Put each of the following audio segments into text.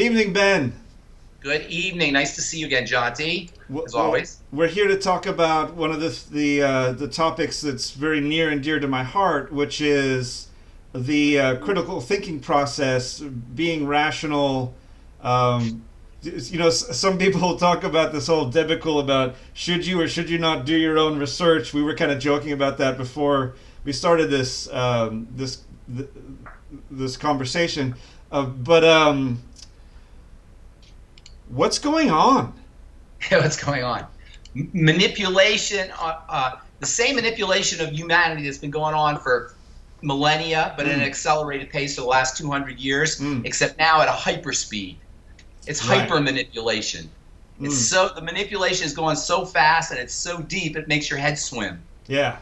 evening, Ben. Good evening. Nice to see you again, Jonty, as Well, always. we're here to talk about one of the topics that's very near and dear to my heart, which is the critical thinking process, being rational. Um, some people talk about this whole debacle about should you or should you not do your own research. We were kind of joking about that before we started this conversation. But what's going on? What's going on? Manipulation, the same manipulation of humanity that's been going on for millennia, but at an accelerated pace for the last 200 years, except now at a hyper speed. It's Right. hyper manipulation. The manipulation is going so fast and it's so deep it makes your head swim. Yeah.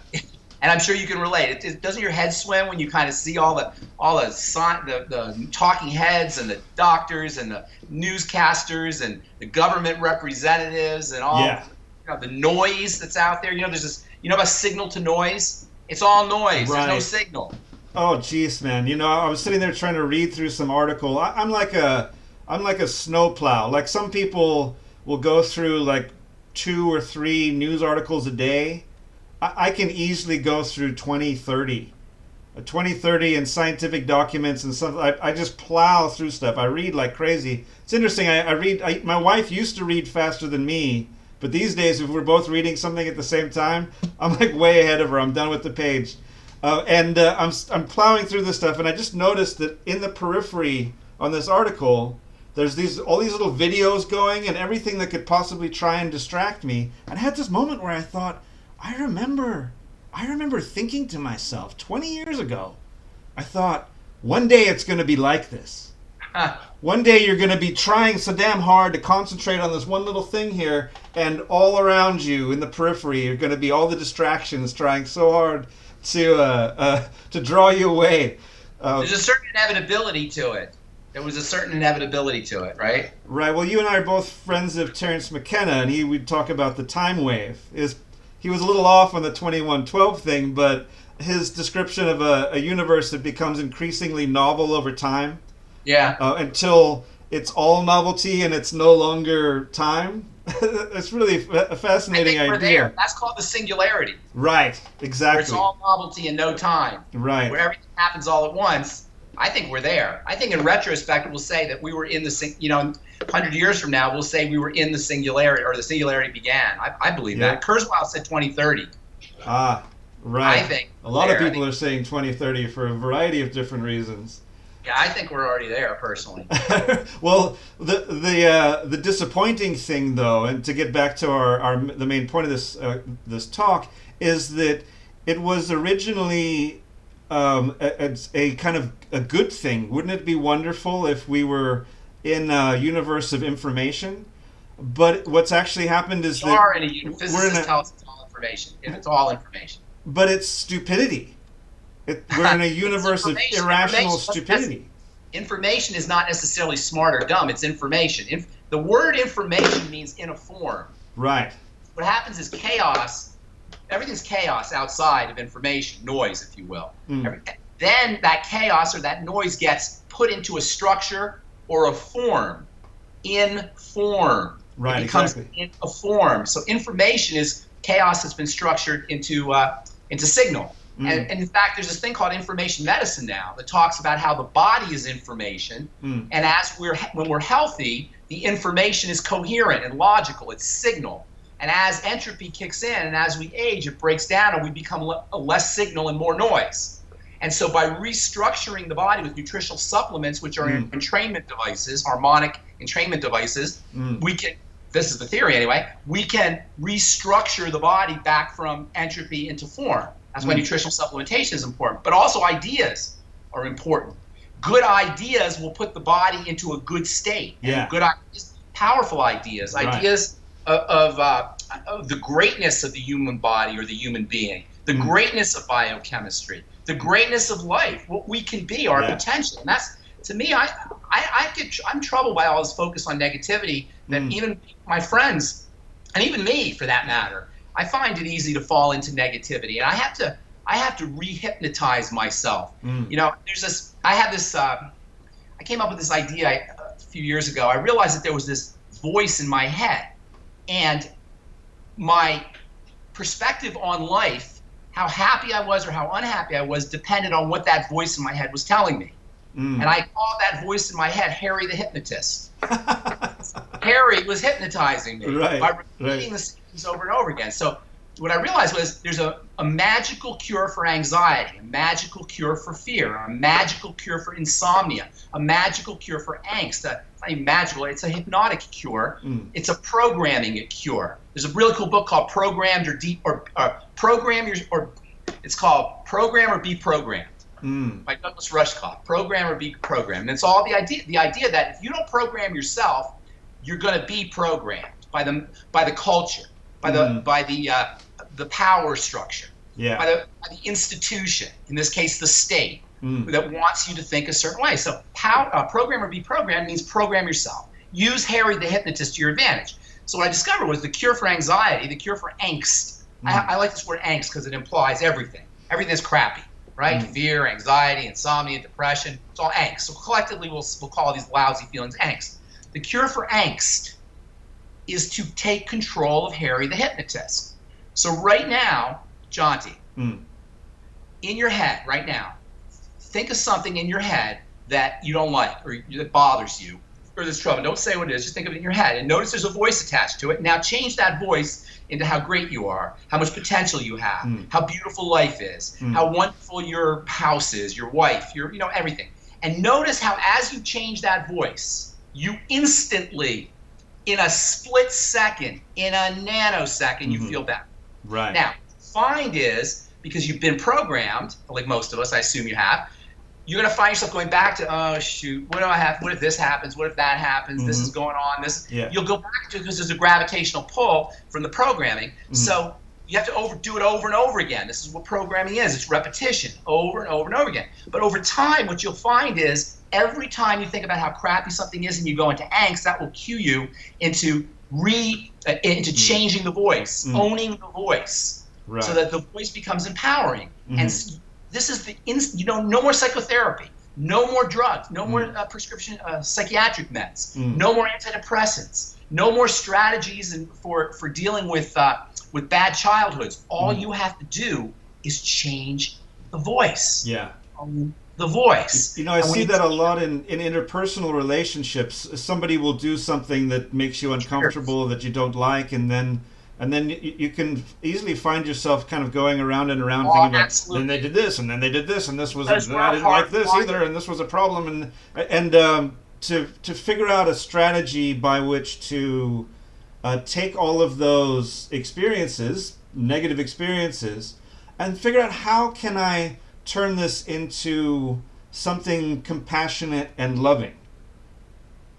And I'm sure you can relate. Doesn't your head swim when you kind of see all the talking heads and the doctors and the newscasters and the government representatives and all Yeah. the noise that's out there? There's this. About signal to noise? It's all noise. Right. There's no signal. Oh, jeez, man. I was sitting there trying to read through some article. I'm like a snowplow. Like some people will go through like 2 or 3 news articles a day. I can easily go through 20, 30 in scientific documents and stuff. I just plow through stuff. I read like crazy. It's interesting. My wife used to read faster than me, but these days, if we're both reading something at the same time, I'm like way ahead of her. I'm done with the page. I'm plowing through this stuff, and I just noticed that in the periphery on this article, there's all these little videos going and everything that could possibly try and distract me. And I had this moment where I thought, I remember thinking to myself 20 years ago, I thought, one day it's going to be like this. One day you're going to be trying so damn hard to concentrate on this one little thing here, and all around you in the periphery are going to be all the distractions trying so hard to draw you away. There's a certain inevitability to it. There was a certain inevitability to it, right? Right. Well, you and I are both friends of Terence McKenna, and we'd talk about the time wave. He was a little off on the 2112 thing, but his description of a universe that becomes increasingly novel over time, Yeah. until it's all novelty and it's no longer time. It's really a fascinating I think we're idea. there. That's called the singularity. Right. Where Exactly. it's all novelty and no time. Right. Where everything happens all at once. I think we're there. I think in retrospect, we'll say that we were in 100 years from now, we'll say we were in the singularity, or the singularity began. I believe that. Kurzweil said 2030. Ah, right. I think a lot of there. people are saying 2030 for a variety of different reasons. Yeah, I think we're already there, personally. Well, the disappointing thing, though, and to get back to the main point of this talk, is that it was originally a kind of a good thing. Wouldn't it be wonderful if we were in a universe of information? But what's actually happened is Physicists tell us it's all information. It's all information. But it's stupidity. We're in a universe of irrational stupidity. Information is not necessarily smart or dumb. It's information. The word information means in a form. Right. What happens is chaos. Everything's chaos outside of information, noise, if you will. Then that chaos or that noise gets put into a structure or a form. In form. Right, it becomes exactly. in a form. So information is chaos that's been structured into signal. And in fact, there's this thing called information medicine now that talks about how the body is information, and when we're healthy, the information is coherent and logical. It's signal. And as entropy kicks in and as we age, it breaks down and we become less signal and more noise. And so by restructuring the body with nutritional supplements, which are entrainment devices, harmonic entrainment devices, we can, this is the theory anyway, we can restructure the body back from entropy into form. That's why nutritional supplementation is important. But also ideas are important. Good ideas will put the body into a good state. Yeah. And good ideas, powerful ideas, Right. ideas of the greatness of the human body or the human being, the greatness of biochemistry, the greatness of life, what we can be, our potential. And that's, to me, I'm troubled by all this focus on negativity that even my friends, and even me for that matter, I find it easy to fall into negativity, and I have to re-hypnotize myself. You know, I have this I came up with this idea a few years ago. I realized that there was this voice in my head, and my perspective on life, how happy I was or how unhappy I was, depended on what that voice in my head was telling me. And I called that voice in my head Harry the hypnotist. Harry was hypnotizing me by repeating the scenes over and over again. So what I realized was there's a magical cure for anxiety, a magical cure for fear, a magical cure for insomnia, a magical cure for angst. It's not even magical, it's a hypnotic cure. It's a programming cure. There's a really cool book called it's called Program or Be Programmed by Douglas Rushkoff. Program or Be Programmed. And it's all the idea that if you don't program yourself, you're going to be programmed by the culture, by the power structure, by the institution, in this case the state, that wants you to think a certain way. So program or be programmed means program yourself. Use Harry the hypnotist to your advantage. So what I discovered was the cure for anxiety, the cure for angst. I like this word angst because it implies everything. Everything that's crappy, right? Fear, anxiety, insomnia, depression, it's all angst. So collectively we'll call these lousy feelings angst. The cure for angst is to take control of Harry the hypnotist. So right now, Jonty, in your head right now, think of something in your head that you don't like or that bothers you or there's trouble. Don't say what it is. Just think of it in your head. And notice there's a voice attached to it. Now change that voice into how great you are, how much potential you have, how beautiful life is, how wonderful your house is, your wife, everything. And notice how as you change that voice, you instantly, in a split second, in a nanosecond, you feel better. Right. Now, find is, because you've been programmed, like most of us, I assume you have, you're going to find yourself going back to, oh, shoot, what do I have? What if this happens? What if that happens? This is going on. You'll go back to it because there's a gravitational pull from the programming. So you have to do it over and over again. This is what programming is. It's repetition over and over and over again. But over time, what you'll find is every time you think about how crappy something is and you go into angst, that will cue you into changing the voice, owning the voice, so that the voice becomes empowering. And this is no more psychotherapy, no more drugs, no more prescription psychiatric meds, no more antidepressants, no more strategies for dealing with bad childhoods. All you have to do is change the voice. Yeah. The voice. I see that a lot in interpersonal relationships. Somebody will do something that makes you uncomfortable, that you don't like, and then you can easily find yourself kind of going around and around thinking about, then they did this, and then they did this, and this was, I didn't like this either, and this was a problem, and to figure out a strategy by which to take all of those experiences, negative experiences, and figure out how can I turn this into something compassionate and loving.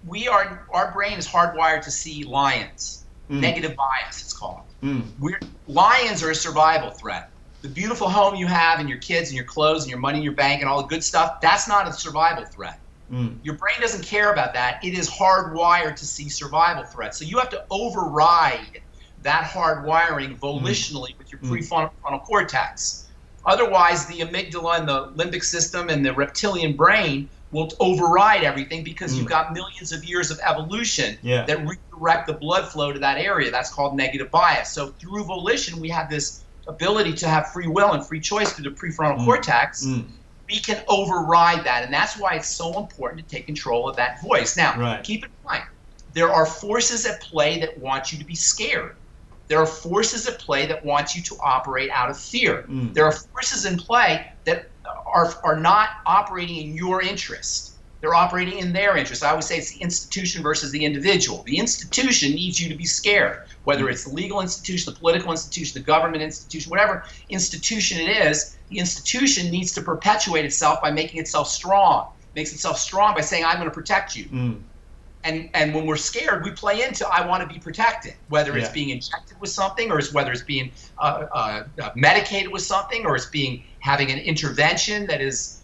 Our brain is hardwired to see lions. Negative bias, it's called. Lions are a survival threat. The beautiful home you have and your kids and your clothes and your money in your bank and all the good stuff, that's not a survival threat. Your brain doesn't care about that. It is hardwired to see survival threats. So you have to override that hardwiring volitionally with your prefrontal cortex. Otherwise, the amygdala and the limbic system and the reptilian brain will override everything because you've got millions of years of evolution that redirect the blood flow to that area. That's called negative bias. So through volition, we have this ability to have free will and free choice through the prefrontal cortex. We can override that, and that's why it's so important to take control of that voice. Now, keep in mind, there are forces at play that want you to be scared. There are forces at play that want you to operate out of fear. There are forces in play that are not operating in your interest. They're operating in their interest. I always say it's the institution versus the individual. The institution needs you to be scared, whether it's the legal institution, the political institution, the government institution, whatever institution it is, the institution needs to perpetuate itself by making itself strong. It makes itself strong by saying, I'm going to protect you. And when we're scared, we play into I want to be protected, whether it's being injected with something, or whether it's being medicated with something, or it's having an intervention that is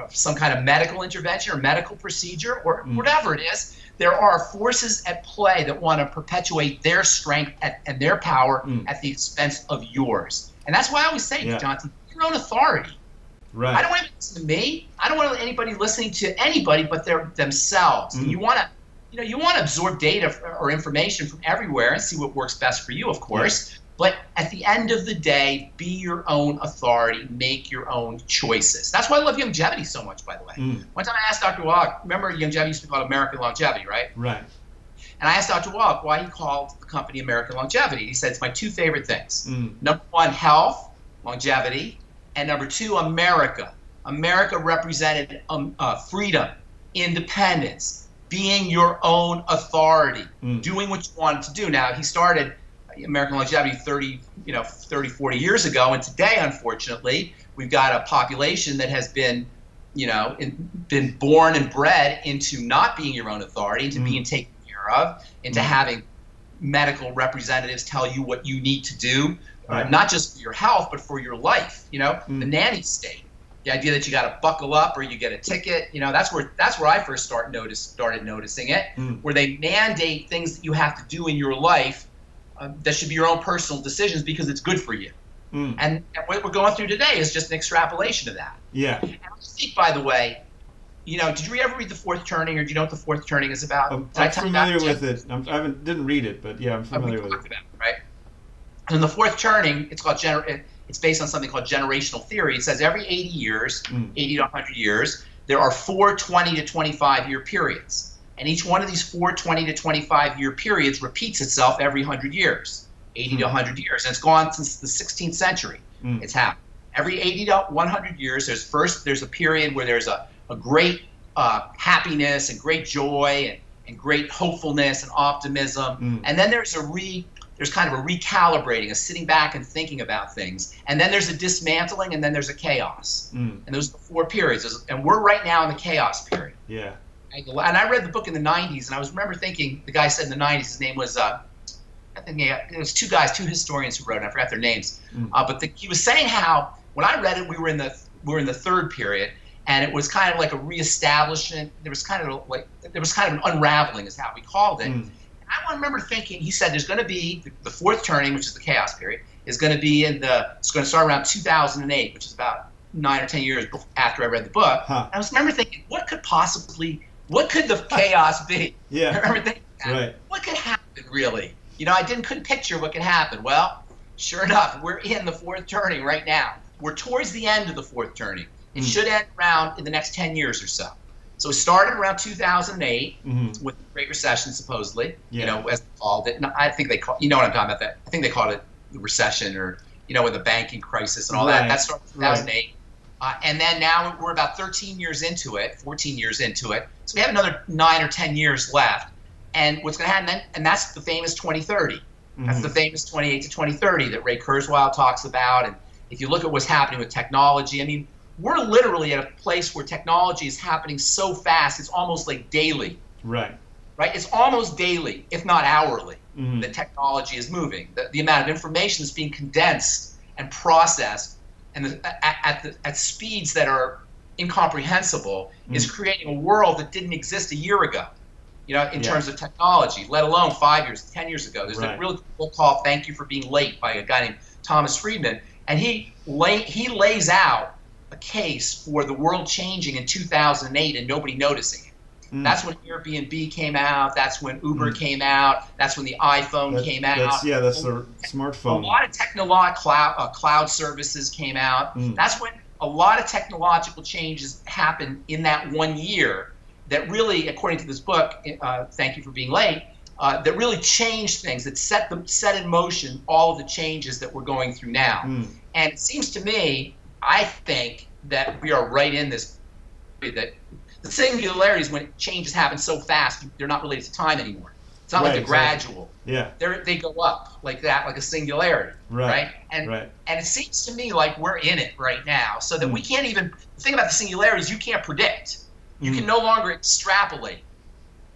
some kind of medical intervention or medical procedure, or whatever it is. There are forces at play that want to perpetuate their strength and their power at the expense of yours. And that's why I always say, Jonty, your own authority. Right. I don't want anybody listening to me. I don't want anybody listening to anybody but themselves. And you want to absorb data or information from everywhere and see what works best for you, of course. Yeah. But at the end of the day, be your own authority. Make your own choices. That's why I love Youngevity so much, by the way. One time I asked Dr. Wallach, remember Youngevity used to be called American Longevity, right? Right. And I asked Dr. Wallach why he called the company American Longevity. He said, it's my two favorite things. Number one, health, longevity. And number two, America. America represented freedom, independence, being your own authority, doing what you wanted to do. Now, he started American Longevity 30, 40 years ago. And today, unfortunately, we've got a population that has been, been born and bred into not being your own authority, into being taken care of, into having medical representatives tell you what you need to do, not just for your health, but for your life. The nanny state, the idea that you got to buckle up or you get a ticket. That's where I first started noticing it, where they mandate things that you have to do in your life that should be your own personal decisions because it's good for you. And what we're going through today is just an extrapolation of that. Yeah. And I think, by the way, did you ever read The Fourth Turning, or do you know what The Fourth Turning is about? I'm familiar with it. I didn't read it, but yeah, I'm familiar with it. Right? And in The Fourth Turning, it's based on something called generational theory. It says every 80 years, 80 to 100 years, there are 4 20 to 25-year periods. And each one of these 4 20 to 25-year periods repeats itself every 100 years, 80 to 100 years. And it's gone since the 16th century. It's happened. Every 80 to 100 years, there's a period where there's a great happiness and great joy and great hopefulness and optimism. And then there's kind of a recalibrating, a sitting back and thinking about things. And then there's a dismantling, and then there's a chaos. And those are the 4 periods. And we're right now in the chaos period. Yeah. And I read the book in the 90s, and I remember thinking, the guy said in the 90s, his name was, I think it was 2 historians who wrote it. I forgot their names. But he was saying how, when I read it, we were in the 3rd period, and it was kind of like a reestablishment. There was kind of an unraveling, is how we called it. And I remember thinking, he said, there's going to be the 4th turning, which is the chaos period, is going to be it's going to start around 2008, which is about 9 or 10 years after I read the book. And I remember thinking, what could the chaos be? Yeah. I remember thinking, right. What could happen, really? I couldn't picture what could happen. Well, sure enough, we're in the 4th turning right now. We're towards the end of the 4th turning. It should end around in the next 10 years or so. So it started around 2008 with the Great Recession, supposedly, as they called it. And I think they call, what I'm talking about, that I think they called it the recession, or, with the banking crisis and all that. That started in 2008. And then now we're about 13 years into it, 14 years into it. So we have another 9 or 10 years left. And what's going to happen then, and that's the famous 2030. That's the famous 28 to 2030 that Ray Kurzweil talks about. And if you look at what's happening with technology, I mean, we're literally at a place where technology is happening so fast, it's almost like daily. Right. It's almost daily, if not hourly, that technology is moving. The amount of information that's being condensed and processed and at speeds that are incomprehensible is creating a world that didn't exist a year ago, in terms of technology, let alone 5 years, 10 years ago. There's a really cool book called Thank You for Being Late by a guy named Thomas Friedman, and he lays out a case for the world changing in 2008 and nobody noticing it. That's when Airbnb came out. That's when Uber came out. That's when the iPhone came out. That's the smartphone. A lot of cloud services came out. That's when a lot of technological changes happened in that 1 year that really, according to this book, Thank You for Being Late, that really changed things, that set in motion all of the changes that we're going through now. And it seems to me, I think that we are right in this, that the singularity is when changes happen so fast, they're not related to time anymore. It's not like they're gradual. Yeah. They go up like that, like a singularity. Right. And it seems to me like we're in it right now, so that we can't even, the thing about the singularity is you can't predict. You can no longer extrapolate.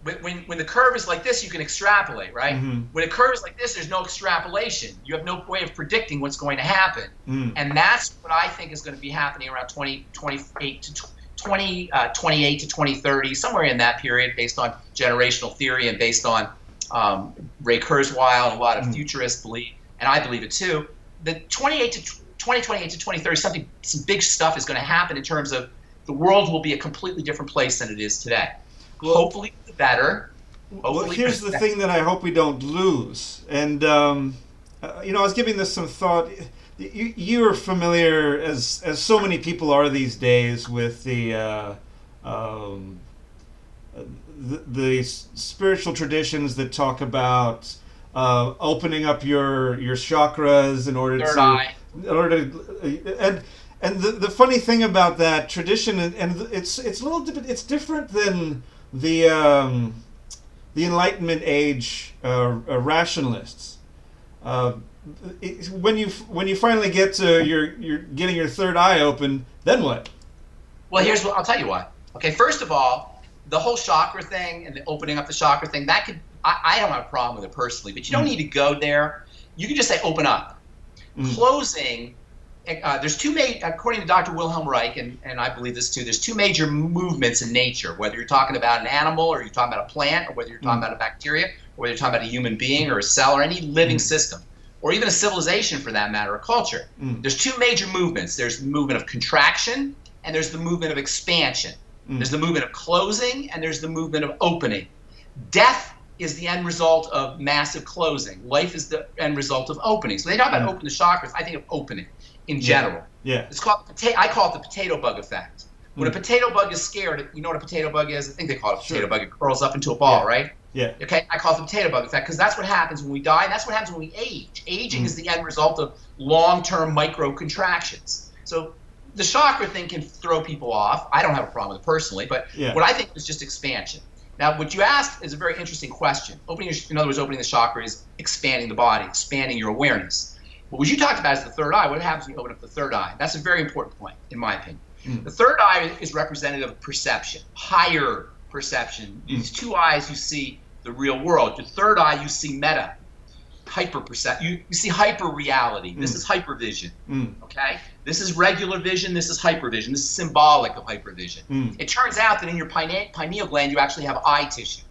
When the curve is like this, you can extrapolate, right? When a curve is like this, there's no extrapolation. You have no way of predicting what's going to happen. And that's what I think is going to be happening around 2028 to 2030, somewhere in that period, based on generational theory and based on Ray Kurzweil and a lot of futurists believe, and I believe it too, that 28 to 2028 to 2030, some big stuff is going to happen in terms of the world will be a completely different place than it is today. Well, hopefully for the better. Well, here's the thing that I hope we don't lose. And, I was giving this some thought. You are familiar, as so many people are these days, with the spiritual traditions that talk about opening up your chakras in order Third eye. And the funny thing about that tradition, and it's a little it's different than the Enlightenment age rationalists. When you finally get to you're getting your third eye open, then what? Well, here's what I'll tell you what. Okay, first of all, the whole chakra thing and the opening up the chakra thing, that could I don't have a problem with it personally, but you don't need to go there. You can just say open up. Closing. There's two major, according to Dr. Wilhelm Reich, and I believe this too, there's two major movements in nature, whether you're talking about an animal or you're talking about a plant or whether you're talking about a bacteria or whether you're talking about a human being or a cell or any living system or even a civilization for that matter, a culture. There's two major movements. There's the movement of contraction and there's the movement of expansion. There's the movement of closing and there's the movement of opening. Death is the end result of massive closing. Life is the end result of opening. So they talk about open the chakras. I think of opening in general. Yeah. It's called I call it the potato bug effect. When a potato bug is scared, you know what a potato bug is? I think they call it a potato bug. It curls up into a ball, right? Yeah. Okay. I call it the potato bug effect because that's what happens when we die, and that's what happens when we age. Aging is the end result of long-term micro contractions. So the chakra thing can throw people off. I don't have a problem with it personally, but what I think is just expansion. Now, what you asked is a very interesting question. In other words, opening the chakra is expanding the body, expanding your awareness. But what you talked about is the third eye. What happens when you open up the third eye? That's a very important point, in my opinion. The third eye is representative of perception, higher perception. These two eyes, you see the real world. The third eye, you see meta, hyper-perception. You see hyper-reality. This is hypervision, okay? This is regular vision. This is hypervision. This is symbolic of hypervision. It turns out that in your pineal gland, you actually have eye tissue.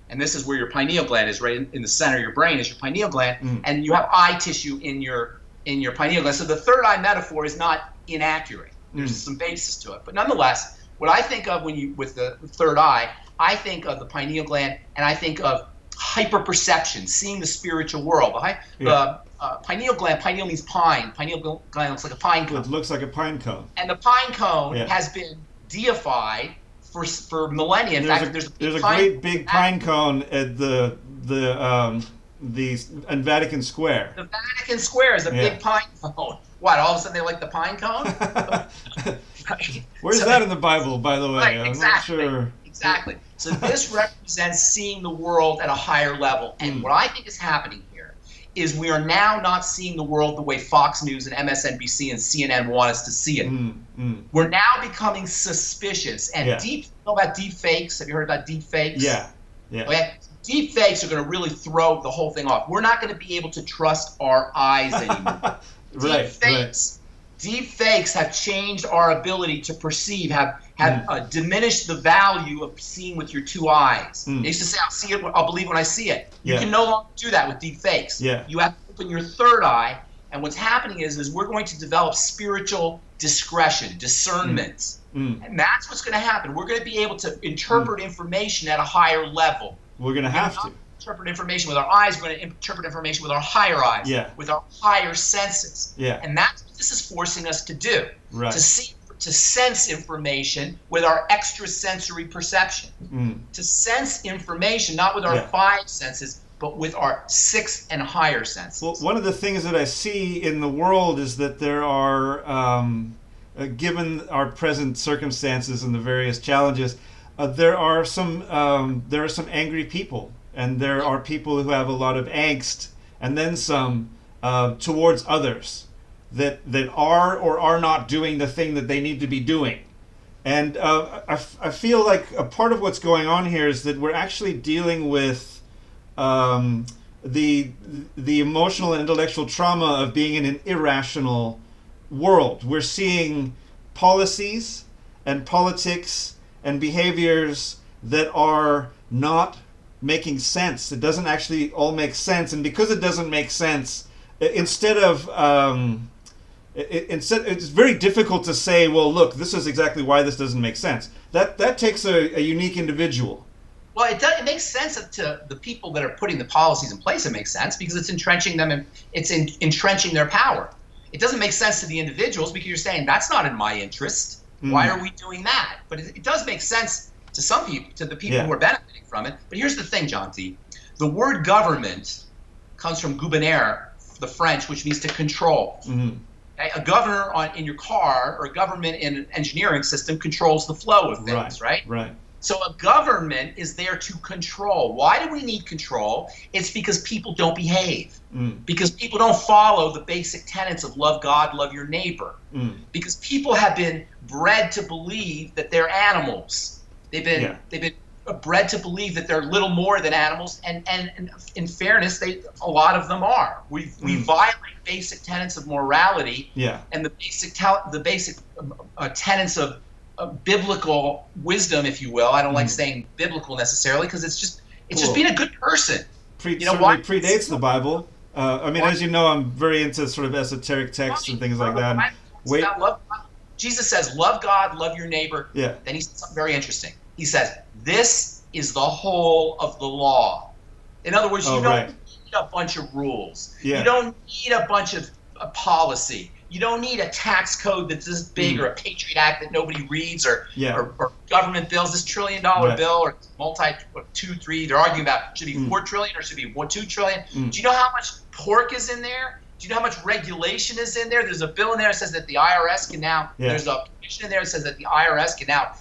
And this is where your pineal gland is, right in the center of your brain is your pineal gland, and you have eye tissue in your pineal gland. So the third eye metaphor is not inaccurate. There's some basis to it, but nonetheless, what I think of with the third eye, I think of the pineal gland, and I think of hyper-perception, seeing the spiritual world. Pineal gland, pineal means pine. Pineal gland looks like a pine cone. It looks like a pine cone. And the pine cone has been deified for millennia. In fact, there's a great big pine cone at the in Vatican Square. The Vatican Square is a big pine cone. What? All of a sudden they like the pine cone? Where's that in the Bible, by the way? Right, I'm exactly. not sure. Exactly. So this represents seeing the world at a higher level. And what I think is happening here is we are now not seeing the world the way Fox News and MSNBC and CNN want us to see it. We're now becoming suspicious. And you know about deep fakes? Have you heard about deep fakes? Yeah. Okay? Deep fakes are going to really throw the whole thing off. We're not going to be able to trust our eyes anymore. Deep fakes have changed our ability to perceive, have diminished the value of seeing with your two eyes. They used to say, I'll see it, I'll believe when I see it. You can no longer do that with deep fakes. You have to open your third eye, and what's happening is we're going to develop spiritual discretion, discernment. And that's what's going to happen. We're going to be able to interpret information at a higher level. We're going to have to. Interpret information with our eyes. We're going to interpret information with our higher eyes, with our higher senses. And that's what this is forcing us to do, to sense information with our extrasensory perception, to sense information not with our five senses, but with our sixth and higher senses. Well, one of the things that I see in the world is that there are, given our present circumstances and the various challenges, there are some angry people. And there are people who have a lot of angst, and then some, towards others that are or are not doing the thing that they need to be doing. And I feel like a part of what's going on here is that we're actually dealing with the emotional and intellectual trauma of being in an irrational world. We're seeing policies and politics and behaviors that are not making sense. It doesn't actually all make sense, and because it doesn't make sense, instead of It's very difficult to say, well, look, this is exactly why this doesn't make sense. That takes a unique individual. Well, it makes sense to the people that are putting the policies in place. It makes sense because it's entrenching them and entrenching their power. It doesn't make sense to the individuals because you're saying that's not in my interest. Why are we doing that? But it does make sense to some people, to the people who are benefiting from it. But here's the thing, Jonty. The word government comes from gouverner, the French, which means to control. Okay? A governor in your car or a government in an engineering system controls the flow of things, right? Right. So a government is there to control. Why do we need control? It's because people don't behave. Because people don't follow the basic tenets of love God, love your neighbor. Because people have been bred to believe that they're animals. They've been bred to believe that they're little more than animals, and in fairness, a lot of them are. We violate basic tenets of morality, and the basic tenets of biblical wisdom, if you will. I don't like saying biblical necessarily because it's just being a good person. Certainly predates the Bible. As you know, I'm very into sort of esoteric texts and things like that. Jesus says, love God, love your neighbor. Yeah. Then he says something very interesting. He says, this is the whole of the law. In other words, you don't need a bunch of rules. You don't need a bunch of policy. You don't need a tax code that's this big or a Patriot Act that nobody reads or government bills, this $1 trillion bill or they're arguing about should it be $4 trillion or should it be $2 trillion. Do you know how much pork is in there? Do you know how much regulation is in there? There's a bill in there that says that the IRS can now, there's a provision in there that says that the IRS can now,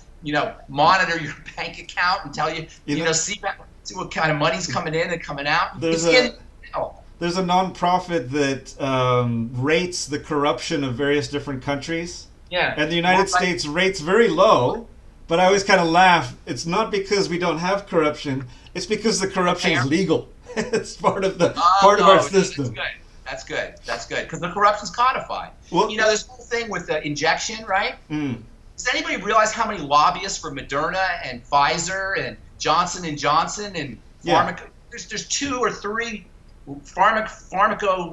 monitor your bank account and tell you, see what kind of money's coming in and coming out. There's a nonprofit that rates the corruption of various different countries. Yeah. And the United States rates very low, but I always kind of laugh. It's not because we don't have corruption. It's because the corruption is legal. It's part of our system. That's good. Because the corruption's codified. Well, this whole thing with the injection, right? Does anybody realize how many lobbyists for Moderna and Pfizer and Johnson & Johnson and there's 2 or 3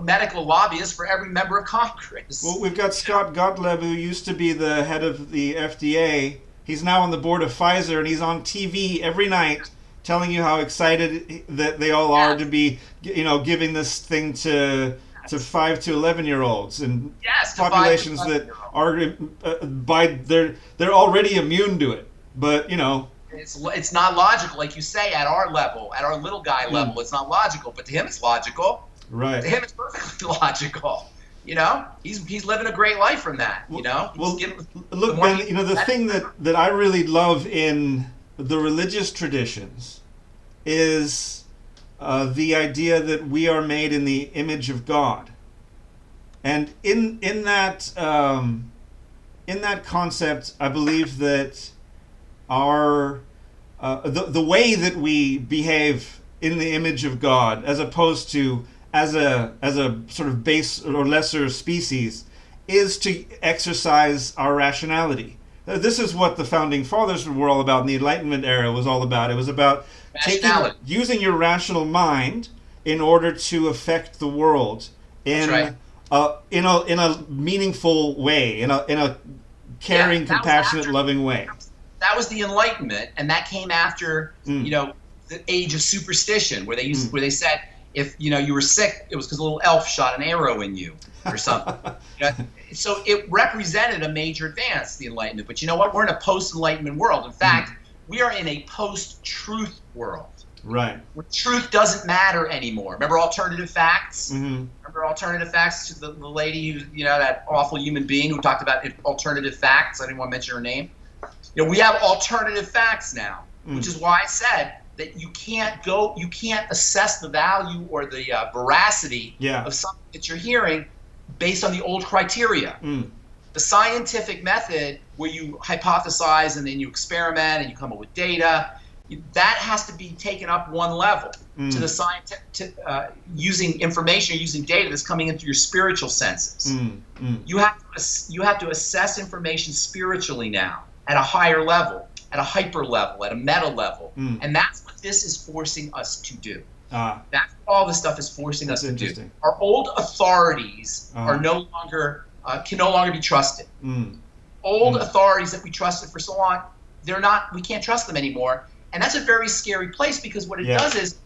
medical lobbyists for every member of Congress. Well, we've got Scott Gottlieb, who used to be the head of the FDA. He's now on the board of Pfizer, and he's on TV every night telling you how excited that they all are to be, giving this thing to 5 to 11-year-olds and populations that are they're already immune to it. But it's not logical, like you say, at our level, at our little guy level. It's not logical, but to him it's logical. Right. To him it's perfectly logical. He's living a great life from that. Look, Ben, the thing that I really love in the religious traditions is the idea that we are made in the image of God, and in that concept, I believe that our the way that we behave in the image of God, as opposed to as a sort of base or lesser species, is to exercise our rationality. This is what the founding fathers were all about, and the Enlightenment era was all about. It was about using your rational mind in order to affect the world in a meaningful way, in a caring, compassionate, loving way. That was the Enlightenment, and that came after the age of superstition, where they said if you were sick, it was because a little elf shot an arrow in you or something. So it represented a major advance, the Enlightenment. But you know what? We're in a post-Enlightenment world. In fact, we are in a post-truth world. Right. Where truth doesn't matter anymore. Remember alternative facts? Remember alternative facts to the lady who, that awful human being who talked about alternative facts? I didn't want to mention her name. We have alternative facts now, which is why I said that you can't assess the value or the veracity of something that you're hearing based on the old criteria. The scientific method, where you hypothesize and then you experiment and you come up with data, that has to be taken up one level to the scientific, using information, using data that's coming in through your spiritual senses. You have to assess information spiritually now at a higher level, at a hyper level, at a meta level, and that's what this is forcing us to do. That's what all this stuff is forcing us to do. Our old authorities are no longer can no longer be trusted. Old authorities that we trusted for so long, we can't trust them anymore. And that's a very scary place, because what it does is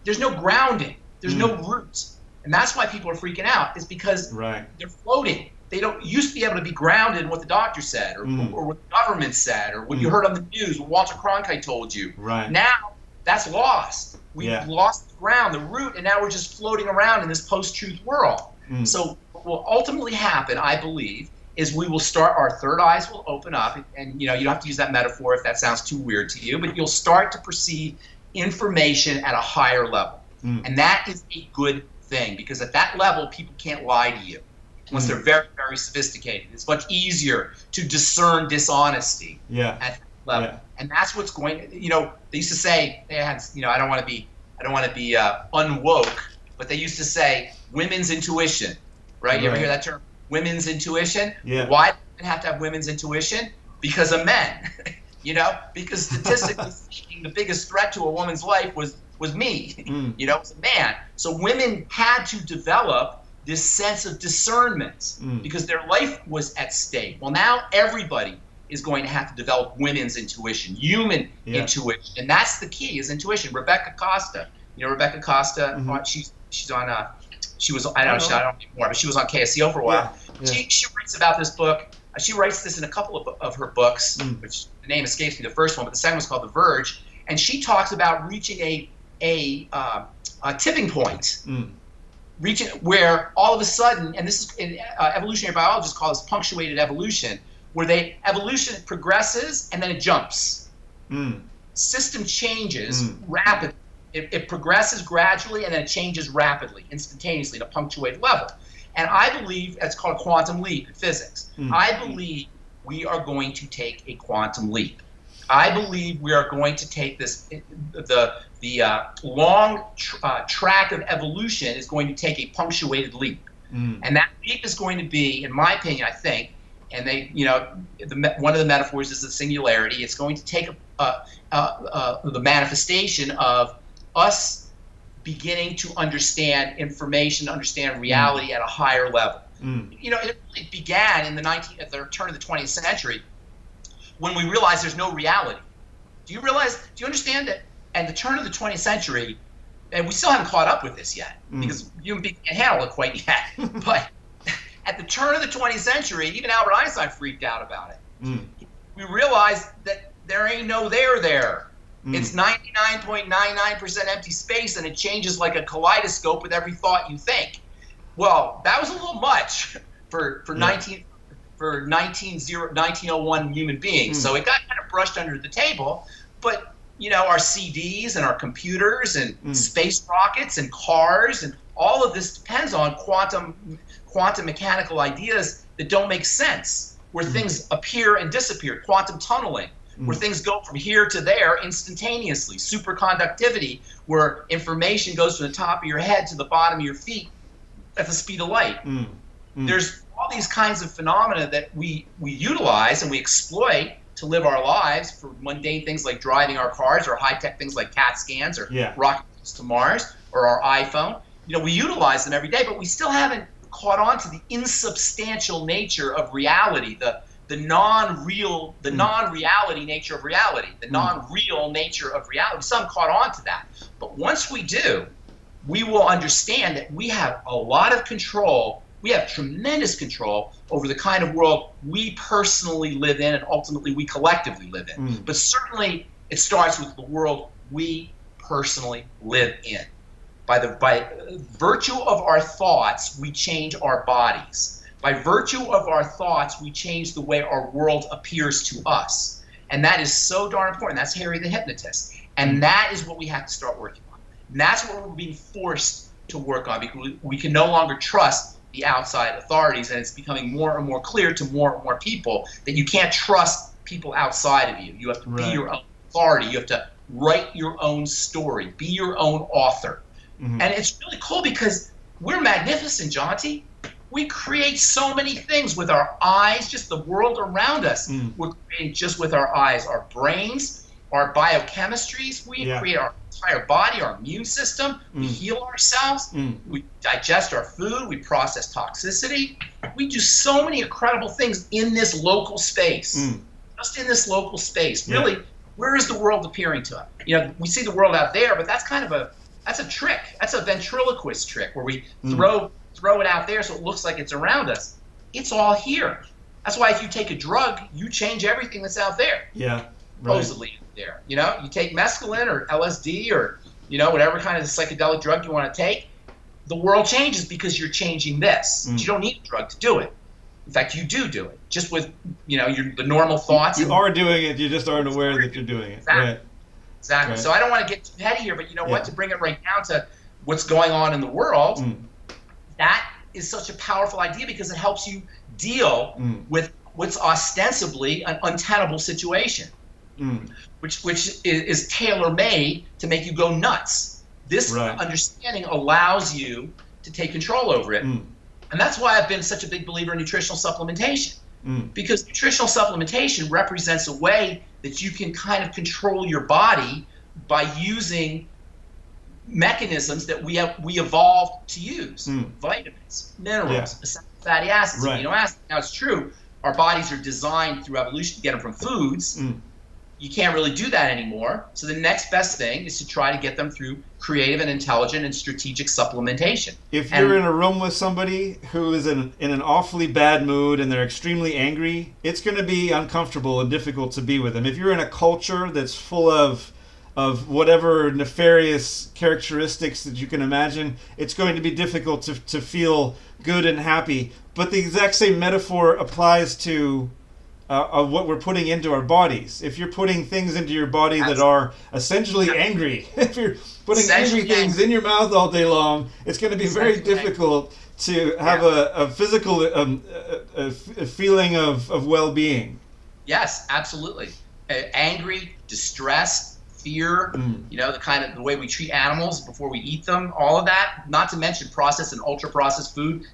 there's no grounding, there's no roots. And that's why people are freaking out, is because they're floating. They don't used to be able to be grounded in what the doctor said, or what the government said, or what you heard on the news, what Walter Cronkite told you. Now, that's lost. We've lost the ground, the root, and now we're just floating around in this post-truth world. So what will ultimately happen, I believe, is we will start, our third eyes will open up, and you don't have to use that metaphor if that sounds too weird to you, but you'll start to perceive information at a higher level. And that is a good thing, because at that level, people can't lie to you unless they're very, very sophisticated. It's much easier to discern dishonesty at that level. And that's what's going to, they used to say, I don't want to be unwoke, but they used to say women's intuition, right? You ever hear that term? Women's intuition? Why do women have to have women's intuition? Because of men. Because statistically speaking, the biggest threat to a woman's life was me. It was a man. So women had to develop this sense of discernment because their life was at stake. Well, now everybody is going to have to develop women's intuition, human intuition, and that's the key, is intuition. Rebecca Costa, Rebecca Costa, she's on she was, I don't know anymore, but she was on KSCO for a while. She writes about this book. She writes this in a couple of her books, which the name escapes me, the first one, but the second one's called The Verge, and she talks about reaching a tipping point, reaching where all of a sudden, and this is in evolutionary biologists call this punctuated evolution, where evolution progresses and then it jumps. System changes rapidly. It progresses gradually and then it changes rapidly, instantaneously, at a punctuated level. And I believe it's called a quantum leap in physics. I believe we are going to take a quantum leap. I believe we are going to take this, the long track of evolution is going to take a punctuated leap. And that leap is going to be, in my opinion, I think, and one of the metaphors is the singularity. It's going to take the manifestation of us beginning to understand information, understand reality at a higher level. It really began in at the turn of the 20th century when we realized there's no reality. Do you understand that at the turn of the 20th century, and we still haven't caught up with this yet, because human beings can't handle it quite yet, but at the turn of the 20th century, even Albert Einstein freaked out about it. We realized that there ain't no there. It's 99.99% empty space, and it changes like a kaleidoscope with every thought you think. Well, that was a little much for 1901 human beings. So it got kind of brushed under the table. But our CDs and our computers and space rockets and cars and all of this depends on quantum mechanical ideas that don't make sense, where things appear and disappear, quantum tunneling, where things go from here to there instantaneously, superconductivity, where information goes from the top of your head to the bottom of your feet at the speed of light. There's all these kinds of phenomena that we utilize and we exploit to live our lives for mundane things like driving our cars, or high-tech things like CAT scans or rockets to Mars or our iPhone. We utilize them every day, but we still haven't caught on to the insubstantial nature of reality, the non-reality nature of reality, the non-real nature of reality. Some caught on to that. But once we do, we will understand that we have a lot of control. We have tremendous control over the kind of world we personally live in and ultimately we collectively live in. But certainly it starts with the world we personally live in. By virtue of our thoughts, we change our bodies. By virtue of our thoughts, we change the way our world appears to us. And that is so darn important. That's Harry the hypnotist. And that is what we have to start working on. And that's what we're being forced to work on, because we can no longer trust the outside authorities, and it's becoming more and more clear to more and more people that you can't trust people outside of you. You have to be your own authority. You have to write your own story, be your own author. And it's really cool because we're magnificent, Jonty. We create so many things with our eyes, just the world around us. We're creating just with our eyes, our brains, our biochemistries. We create our entire body, our immune system. We heal ourselves. We digest our food. We process toxicity. We do so many incredible things in this local space. Just in this local space. Really, where is the world appearing to us? You know, we see the world out there, but that's kind of that's a trick. That's a ventriloquist trick where we throw it out there so it looks like it's around us. It's all here. That's why if you take a drug, you change everything that's out there. Yeah. Supposedly there. You know, you take mescaline or LSD or, you know, whatever kind of psychedelic drug you want to take, the world changes because you're changing this. But you don't need a drug to do it. In fact, you do it just with, you know, the normal thoughts. You are doing it. You just aren't aware that you're doing it. Exactly. Right. Exactly. Right. So I don't want to get too heady here, but you know what? To bring it right down to what's going on in the world, that is such a powerful idea because it helps you deal with what's ostensibly an untenable situation, which is tailor-made to make you go nuts. This understanding allows you to take control over it. And that's why I've been such a big believer in nutritional supplementation. Because nutritional supplementation represents a way that you can kind of control your body by using mechanisms that we evolved to use. Vitamins, minerals, essential fatty acids, amino acids. Now it's true, our bodies are designed through evolution to get them from foods. You can't really do that anymore. So the next best thing is to try to get them through creative and intelligent and strategic supplementation. If you're in a room with somebody who is in an awfully bad mood and they're extremely angry, it's going to be uncomfortable and difficult to be with them. If you're in a culture that's full of whatever nefarious characteristics that you can imagine, it's going to be difficult to feel good and happy. But the exact same metaphor applies to of what we're putting into our bodies. If you're putting things into your body that are essentially angry, if you're putting angry things in your mouth all day long, it's going to be very difficult to have a physical a feeling of well-being. Yes, absolutely. Angry, distressed, fear, you know, the way we treat animals before we eat them, all of that, not to mention processed and ultra-processed food.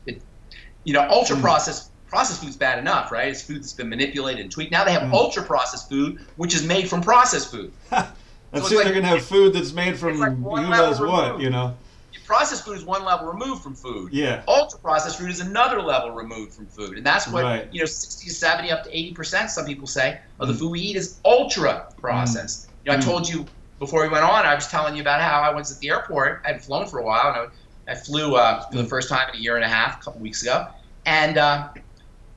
You know, ultra-processed food's bad enough, right? It's food that's been manipulated and tweaked. Now they have ultra-processed food, which is made from processed food. And soon they're going to have food that's made from who knows what, you know? Processed food is one level removed from food. Yeah. Ultra-processed food is another level removed from food. And that's what, you know, 60 to 70, up to 80%, some people say, of the food we eat is ultra-processed. You know, I told you before we went on, I was telling you about how I was at the airport. I had flown for a while, and I flew for the first time in a year and a half, a couple weeks ago. And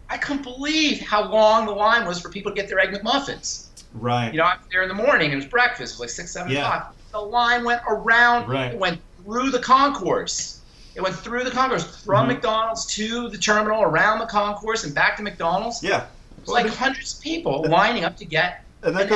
I couldn't believe how long the line was for people to get their Egg McMuffins. Right. You know, I was there in the morning. It was breakfast. It was like 6, 7 o'clock. The line went around. It went through the concourse. It went through the concourse from McDonald's to the terminal, around the concourse, and back to McDonald's. Yeah. It was like hundreds of people lining up to get. And that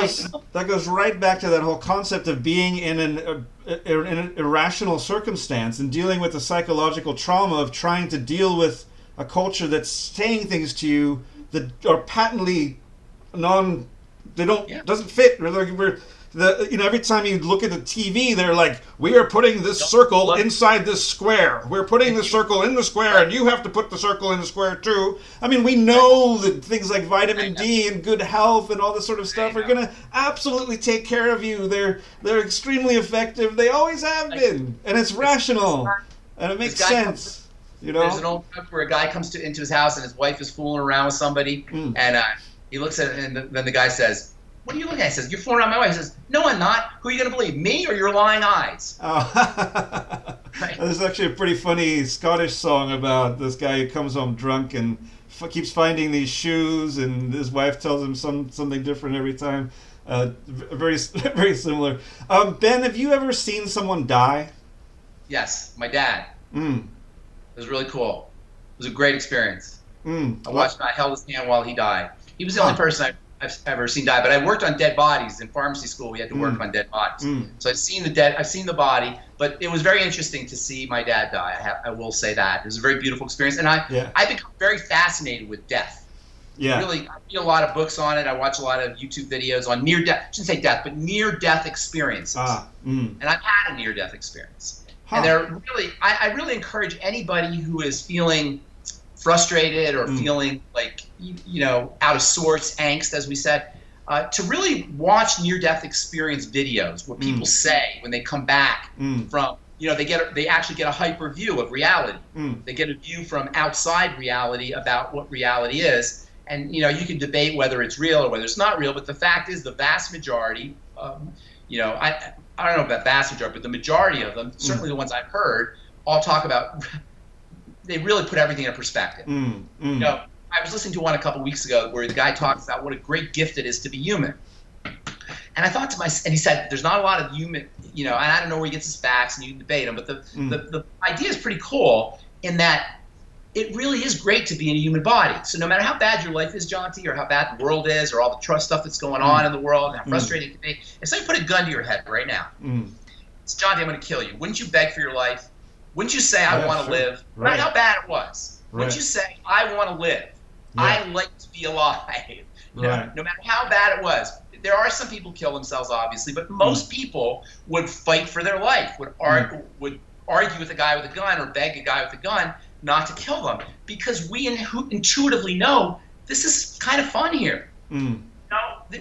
goes right back to that whole concept of being in an irrational circumstance and dealing with the psychological trauma of trying to deal with a culture that's saying things to you that are patently doesn't fit. Every time you look at the TV, they're like, we are putting this circle inside this square. We're putting the circle in the square, and you have to put the circle in the square too. I mean, we know that things like vitamin D and good health and all this sort of stuff are going to absolutely take care of you. They're extremely effective. They always have been, and it's rational, and it makes sense. You know, there's an old joke where a guy comes into his house and his wife is fooling around with somebody, and he looks at it, and then the guy says, "What are you looking at?" He says, "You're fooling around my wife." He says, "No, I'm not. Who are you going to believe, me or your lying eyes?" Oh. There's actually a pretty funny Scottish song about this guy who comes home drunk and keeps finding these shoes, and his wife tells him something different every time. Very, very similar. Ben, have you ever seen someone die? Yes, my dad. It was really cool. It was a great experience. I held his hand while he died. He was the only person I've ever seen die. But I worked on dead bodies in pharmacy school. We had to work on dead bodies. So I've seen the body. But it was very interesting to see my dad die. I will say that. It was a very beautiful experience. And I become very fascinated with death. Yeah. Really, I read a lot of books on it. I watch a lot of YouTube videos on near death. I shouldn't say death, but near death experiences. And I've had a near death experience. And they're really, I really encourage anybody who is feeling frustrated or feeling like, you know, out of sorts, angst, as we said. to really watch near-death experience videos, what people say when they come back from, they actually get a hyper view of reality. They get a view from outside reality about what reality is. And, you can debate whether it's real or whether it's not real, but the fact is the vast majority, I don't know about vast majority, but the majority of them, certainly the ones I've heard, all talk about, they really put everything in perspective. I was listening to one a couple weeks ago where the guy talks about what a great gift it is to be human. And I thought to myself, and he said, there's not a lot of human, and I don't know where he gets his facts, and you can debate them, but the idea is pretty cool in that it really is great to be in a human body. So no matter how bad your life is, Jonty, or how bad the world is, or all the trust stuff that's going on in the world, and how frustrating it can be, if somebody put a gun to your head right now, it's, Jonty, I'm going to kill you. Wouldn't you beg for your life? Wouldn't you say, I want to live? No matter how bad it was. Wouldn't you say, I want to live? I like to be alive. No matter how bad it was. There are some people kill themselves, obviously, but most people would fight for their life, would argue with a guy with a gun or beg a guy with a gun not to kill them, because we intuitively know this is kind of fun here.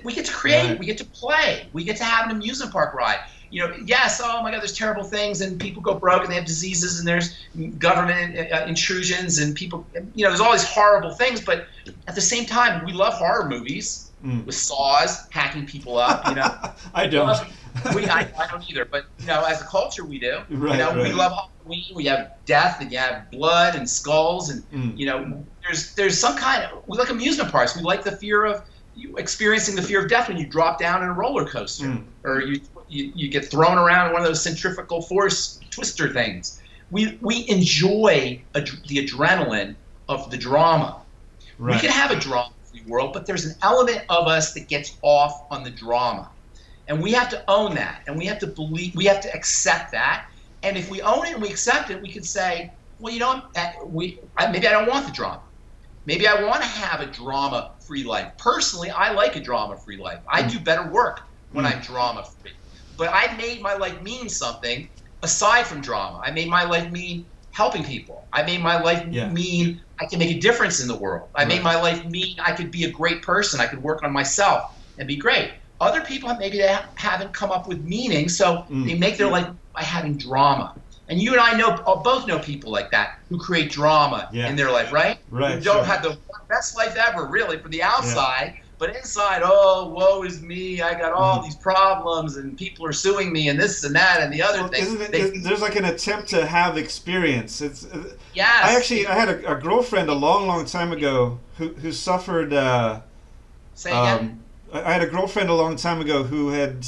We get to create, we get to play, we get to have an amusement park ride. Yes, oh my God, there's terrible things, and people go broke, and they have diseases, and there's government intrusions, and people, there's all these horrible things, but at the same time, we love horror movies with saws hacking people up, I don't. I don't either, but, as a culture, we do. We love Halloween, we have death, and you have blood and skulls, and, there's some kind of, we like amusement parks, we like the fear of, experiencing the fear of death when you drop down in a roller coaster, or you get thrown around in one of those centrifugal force twister things. We enjoy the adrenaline of the drama. We can have a drama-free world, but there's an element of us that gets off on the drama, and we have to own that, and we have to accept that. And if we own it and we accept it, we can say, well, maybe I don't want the drama. Maybe I want to have a drama-free life. Personally, I like a drama-free life. I do better work when I'm drama-free. But I made my life mean something aside from drama. I made my life mean helping people. I made my life mean I can make a difference in the world. I made my life mean I could be a great person. I could work on myself and be great. Other people, maybe they haven't come up with meaning, so they make their life by having drama. And you and I both know people like that who create drama in their life, right? Who don't have the best life ever, really, from the outside, but inside, oh, woe is me, I got all these problems, and people are suing me, and this and that, and the other thing. There's like an attempt to have experience. Yes. I had a girlfriend a long time ago who suffered. Say again? I had a girlfriend a long time ago who had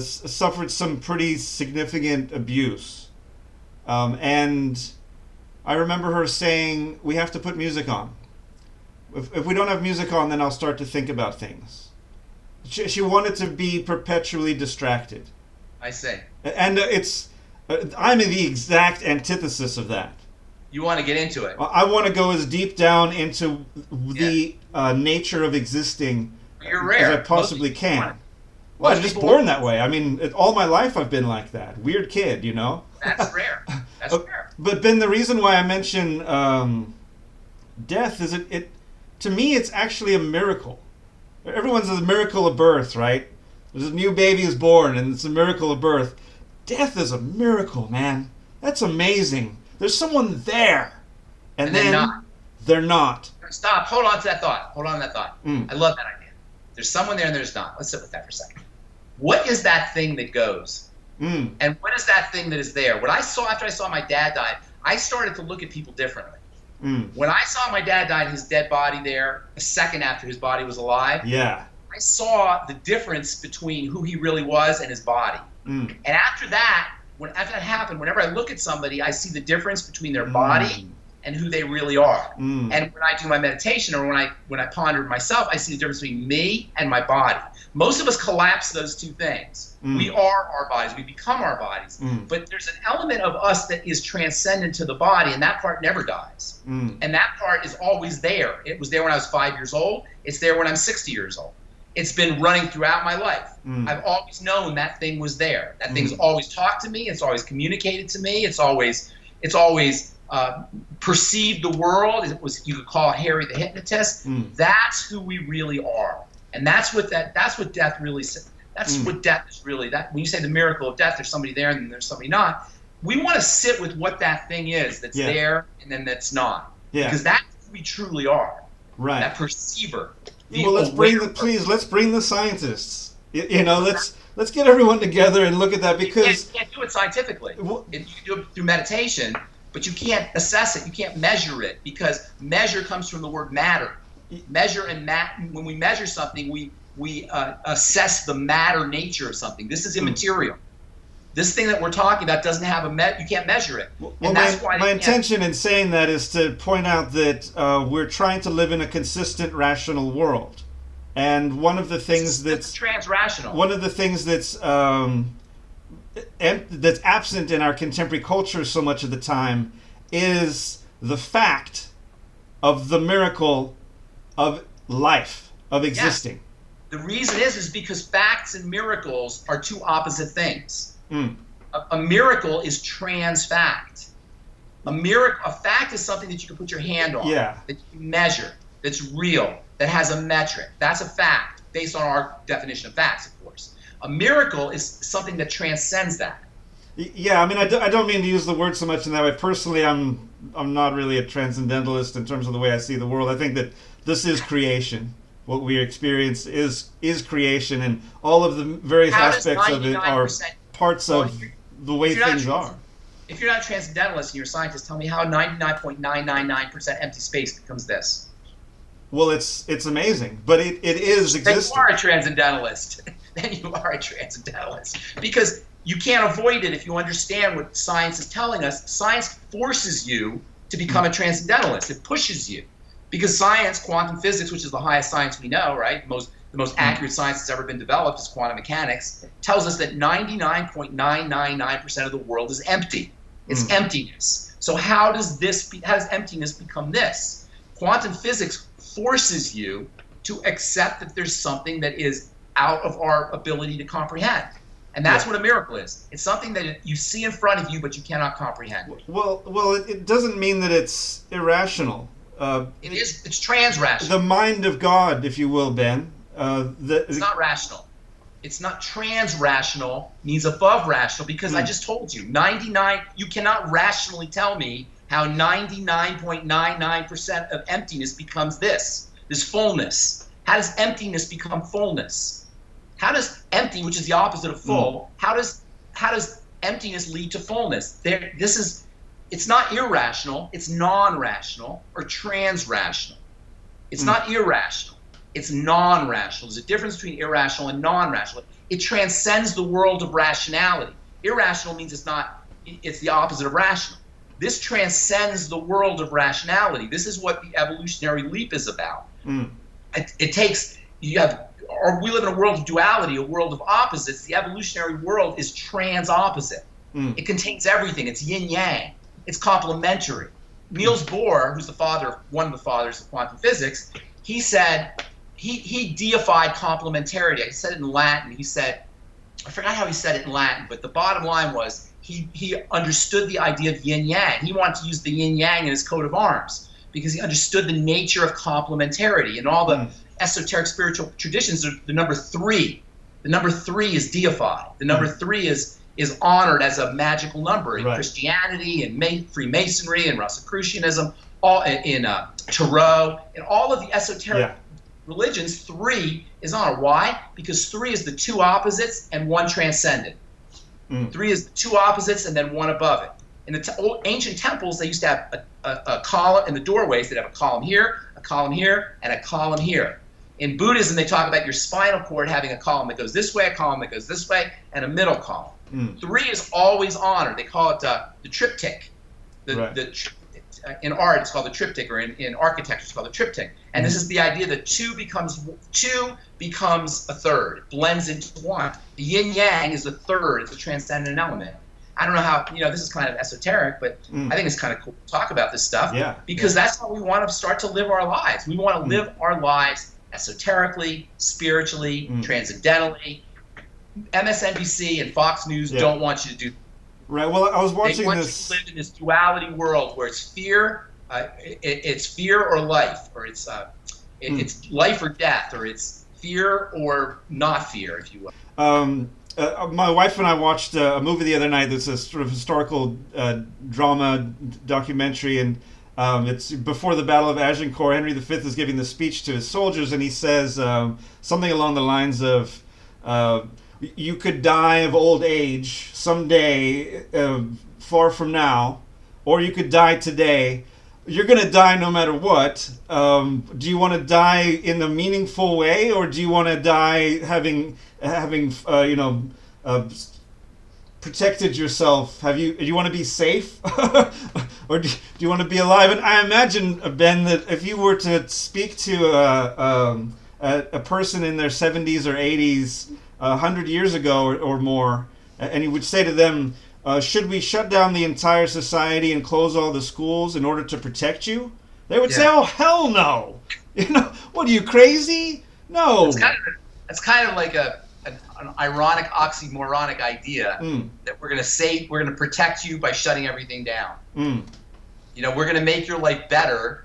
suffered some pretty significant abuse. And I remember her saying, we have to put music on. If we don't have music on, then I'll start to think about things. She wanted to be perpetually distracted. I see. And I'm the exact antithesis of that. You want to get into it. I want to go as deep down into the nature of existing You're rare. as I possibly can. Well, I was just born that way. I mean, all my life I've been like that. Weird kid, That's rare. That's rare. But Ben, the reason why I mention death is to me, it's actually a miracle. Everyone's a miracle of birth, right? There's a new baby is born, and it's a miracle of birth. Death is a miracle, man. That's amazing. There's someone there, and then they're not. Stop. Hold on to that thought. I love that idea. There's someone there, and there's not. Let's sit with that for a second. What is that thing that goes? And what is that thing that is there? After I saw my dad die, I started to look at people differently. When I saw my dad die, his dead body there, a second after his body was alive, I saw the difference between who he really was and his body. And after that happened, whenever I look at somebody, I see the difference between their body and who they really are. And when I do my meditation, or when I ponder myself, I see the difference between me and my body. Most of us collapse those two things. We are our bodies. We become our bodies. But there's an element of us that is transcendent to the body, and that part never dies. And that part is always there. It was there when I was 5 years old. It's there when I'm 60 years old. It's been running throughout my life. I've always known that thing was there. That thing's always talked to me. It's always communicated to me. It's always perceived the world. You could call it Harry the hypnotist. That's who we really are. And that's what death really says. That's what death is really. That when you say the miracle of death, there's somebody there and then there's somebody not. We want to sit with what that thing is that's there and then that's not. Yeah. Because that's who we truly are. Right. That perceiver. Well, let's bring the scientists. Let's get everyone together and look at that, because you can't do it scientifically. You can do it through meditation, but you can't assess it. You can't measure it, because measure comes from the word matter. Measure and when we measure something, we assess the matter nature of something. This is immaterial. This thing that we're talking about doesn't have you can't measure it. Well, my intention in saying that is to point out that we're trying to live in a consistent, rational world. And one of the things that's transrational. One of the things that's absent in our contemporary culture so much of the time is the fact of the miracle of life, of existing. Yes. The reason is because facts and miracles are two opposite things. A miracle is trans fact. A fact is something that you can put your hand on, that you can measure, that's real, that has a metric. That's a fact based on our definition of facts, of course. A miracle is something that transcends that. Yeah, I mean, I don't mean to use the word so much in that way. Personally, I'm not really a transcendentalist in terms of the way I see the world. I think that this is creation. What we experience is creation, and all of the various aspects of it are parts of the way things are. If you're not a transcendentalist and you're a scientist, tell me how 99.999% empty space becomes this. Well, it's amazing, but it is existing. Then you are a transcendentalist. Then you are a transcendentalist. Because you can't avoid it if you understand what science is telling us. Science forces you to become a transcendentalist. It pushes you. Because science, quantum physics, which is the highest science we know, right? The most accurate science that's ever been developed is quantum mechanics, tells us that 99.999% of the world is empty. It's emptiness. So how does emptiness become this? Quantum physics forces you to accept that there's something that is out of our ability to comprehend. And that's what a miracle is. It's something that you see in front of you, but you cannot comprehend. Well, it doesn't mean that it's irrational. It's transrational. The mind of God, if you will, Ben. It's not rational. It's not transrational, means above rational, because I just told you, you cannot rationally tell me how 99.99% of emptiness becomes this fullness. How does emptiness become fullness? How does empty, which is the opposite of full, how does emptiness lead to fullness? It's not irrational, it's non-rational or transrational. It's not irrational. It's non-rational. There's a difference between irrational and non-rational. It transcends the world of rationality. Irrational means it's the opposite of rational. This transcends the world of rationality. This is what the evolutionary leap is about. We live in a world of duality, a world of opposites. The evolutionary world is trans-opposite. It contains everything. It's yin-yang. It's complementary. Niels Bohr, who's one of the fathers of quantum physics, he said, he deified complementarity. I said it in Latin. He said, I forgot how he said it in Latin, but the bottom line was he understood the idea of yin-yang. He wanted to use the yin-yang in his coat of arms because he understood the nature of complementarity. And all the esoteric spiritual traditions, the number 3. The number 3 is deified. The number 3 is honored as a magical number in Christianity and Freemasonry and Rosicrucianism, all in Tarot, and all of the esoteric religions. 3 is honored. Why? Because 3 is the two opposites and one transcendent. 3 is the two opposites and then one above it. In the old ancient temples, they used to have a column in the doorways. They'd have a column here, a column here, and a column here. In Buddhism, they talk about your spinal cord having a column that goes this way, a column that goes this way, and a middle column. 3 is always honored. They call it the triptych. In art, it's called the triptych, or in architecture, it's called the triptych. And this is the idea that 2 becomes a third. It blends into 1. The yin-yang is the third. It's a transcendent element. I don't know how, this is kind of esoteric, but I think it's kind of cool to talk about this stuff because that's how we want to start to live our lives. We want to live our lives esoterically, spiritually, transcendentally. MSNBC and Fox News don't want you to do that. Right. Well, I was watching They want you to live in this duality world where it's fear, it's fear or life, or it's life or death, or it's fear or not fear, if you will. My wife and I watched a movie the other night that's a sort of historical drama documentary, and it's before the Battle of Agincourt. Henry V is giving the speech to his soldiers, and he says something along the lines of, you could die of old age someday, far from now, or you could die today. You're going to die no matter what. Do you want to die in a meaningful way, or do you want to die having protected yourself? Do you want to be safe, or do you want to be alive? And I imagine, Ben, that if you were to speak to a person in their 70s or 80s, 100 years ago or more, and you would say to them, should we shut down the entire society and close all the schools in order to protect you? They would say, oh, hell no. What are you, crazy? No. It's kind of like an ironic, oxymoronic idea that we're going to protect you by shutting everything down. We're going to make your life better.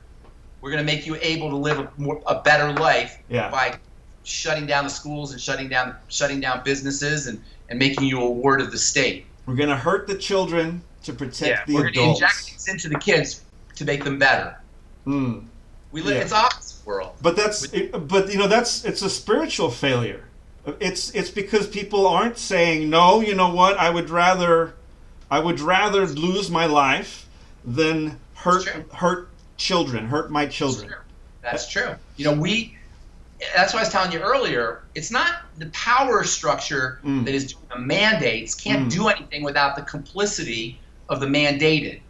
We're going to make you able to live a better life by shutting down the schools and shutting down businesses and making you a ward of the state. We're going to hurt the children to protect the adults. We're going to inject things into the kids to make them better. We live it's opposite world. But it's a spiritual failure. It's because people aren't saying, no, you know what? I would rather lose my life than hurt children, hurt my children. That's true. That's what I was telling you earlier. It's not the power structure that is doing the mandates can't do anything without the complicity of the mandated.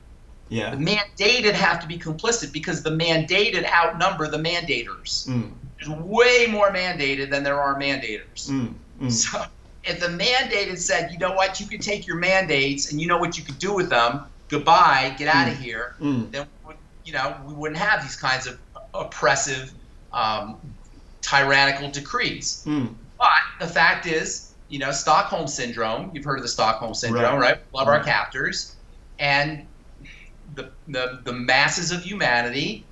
Yeah. The mandated have to be complicit because the mandated outnumber the mandators. There's way more mandated than there are mandators. So if the mandated said, you know what, you can take your mandates and you know what you could do with them, goodbye, get out of here, then we wouldn't have these kinds of oppressive tyrannical decrees. But the fact is, Stockholm Syndrome, you've heard of the Stockholm Syndrome, right? Love our captors. And the masses of humanity,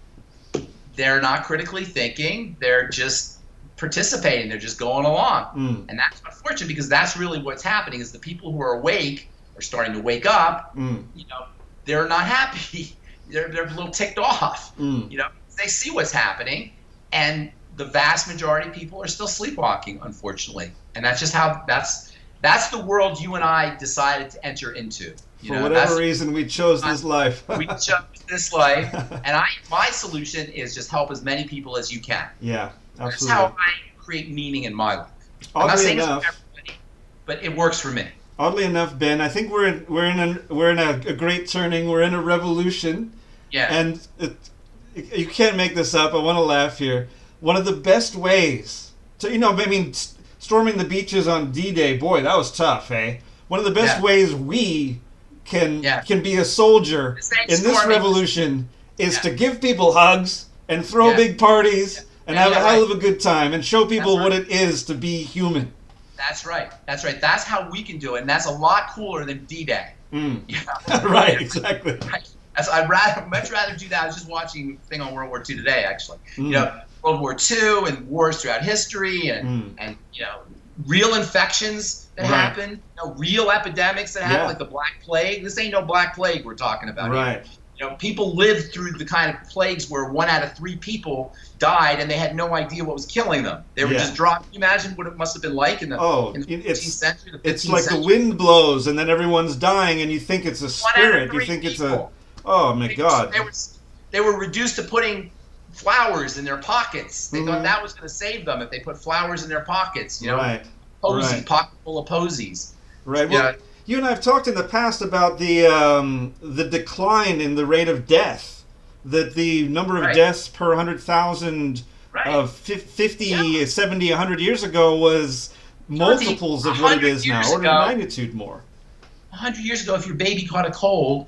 they're not critically thinking. They're just participating. They're just going along. And that's unfortunate because that's really what's happening is the people who are awake are starting to wake up. They're not happy. They're a little ticked off. They see what's happening, and the vast majority of people are still sleepwalking, unfortunately. And that's just how that's the world you and I decided to enter into. For whatever reason, we chose this life. We chose this life, and my solution is just help as many people as you can. Yeah, absolutely. That's how I create meaning in my life. I'm not saying it's for everybody, but it works for me. Oddly enough, Ben, I think we're in a great turning. We're in a revolution. Yeah. And you can't make this up. I want to laugh here. One of the best ways to, storming the beaches on D-Day, boy, that was tough, eh? One of the best ways we can be a soldier in this revolution is to give people hugs and throw big parties and have a hell of a good time and show people what it is to be human. That's right. That's how we can do it, and that's a lot cooler than D-Day. Right, exactly. Right. I'd much rather do that. I was just watching a thing on World War II today, actually. World War II and wars throughout history and real infections that happen, real epidemics that happen, like the Black Plague. This ain't no Black Plague we're talking about here. People lived through the kind of plagues where 1 out of 3 people died and they had no idea what was killing them. They were just dropped. Can you imagine what it must have been like in the 15th century, the 15th It's like century? the wind blows and then everyone's dying and you think it's a spirit. You think it's a... Oh, my God. They were reduced to putting flowers in their pockets. They thought that was going to save them if they put flowers in their pockets. Pocket full of posies. Right. Well, you and I have talked in the past about the decline in the rate of death. That the number of deaths per 100,000 of 50, 70, 100 years ago was multiples of what it is now, order of magnitude more. 100 years ago, if your baby caught a cold,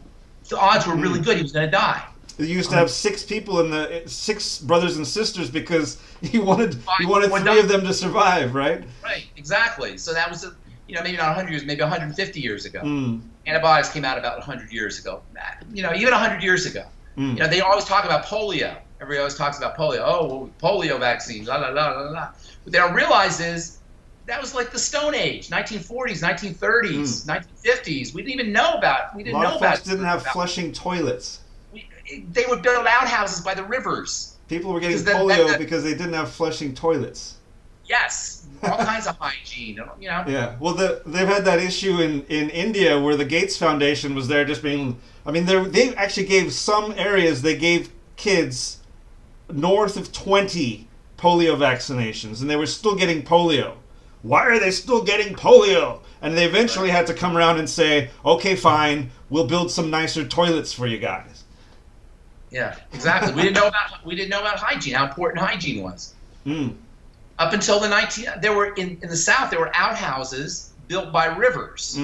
the odds were really good he was going to die. They used to have 6 brothers and sisters because he wanted 3 of them to survive, right? Right, exactly. So that was maybe not 100 years, maybe 150 years ago. Antibiotics came out about 100 years ago. Even 100 years ago. They always talk about polio. Everybody always talks about polio. Oh, well, polio vaccines, la la la la la. What they don't realize is that was like the Stone Age, 1940s, 1930s, 1950s. We didn't even know about. We didn't know about. A lot of folks didn't have flushing toilets. They would build outhouses by the rivers. People were getting polio because they didn't have flushing toilets. Yes, all kinds of hygiene. You know. Yeah. Well, they've had that issue in India where the Gates Foundation was there just being. I mean, they actually gave some areas. They gave kids north of 20 polio vaccinations, and they were still getting polio. Why are they still getting polio? And they eventually had to come around and say, okay, fine, we'll build some nicer toilets for you guys. Yeah, exactly. We didn't know about hygiene, how important hygiene was. Up until there were in the South, there were outhouses built by rivers,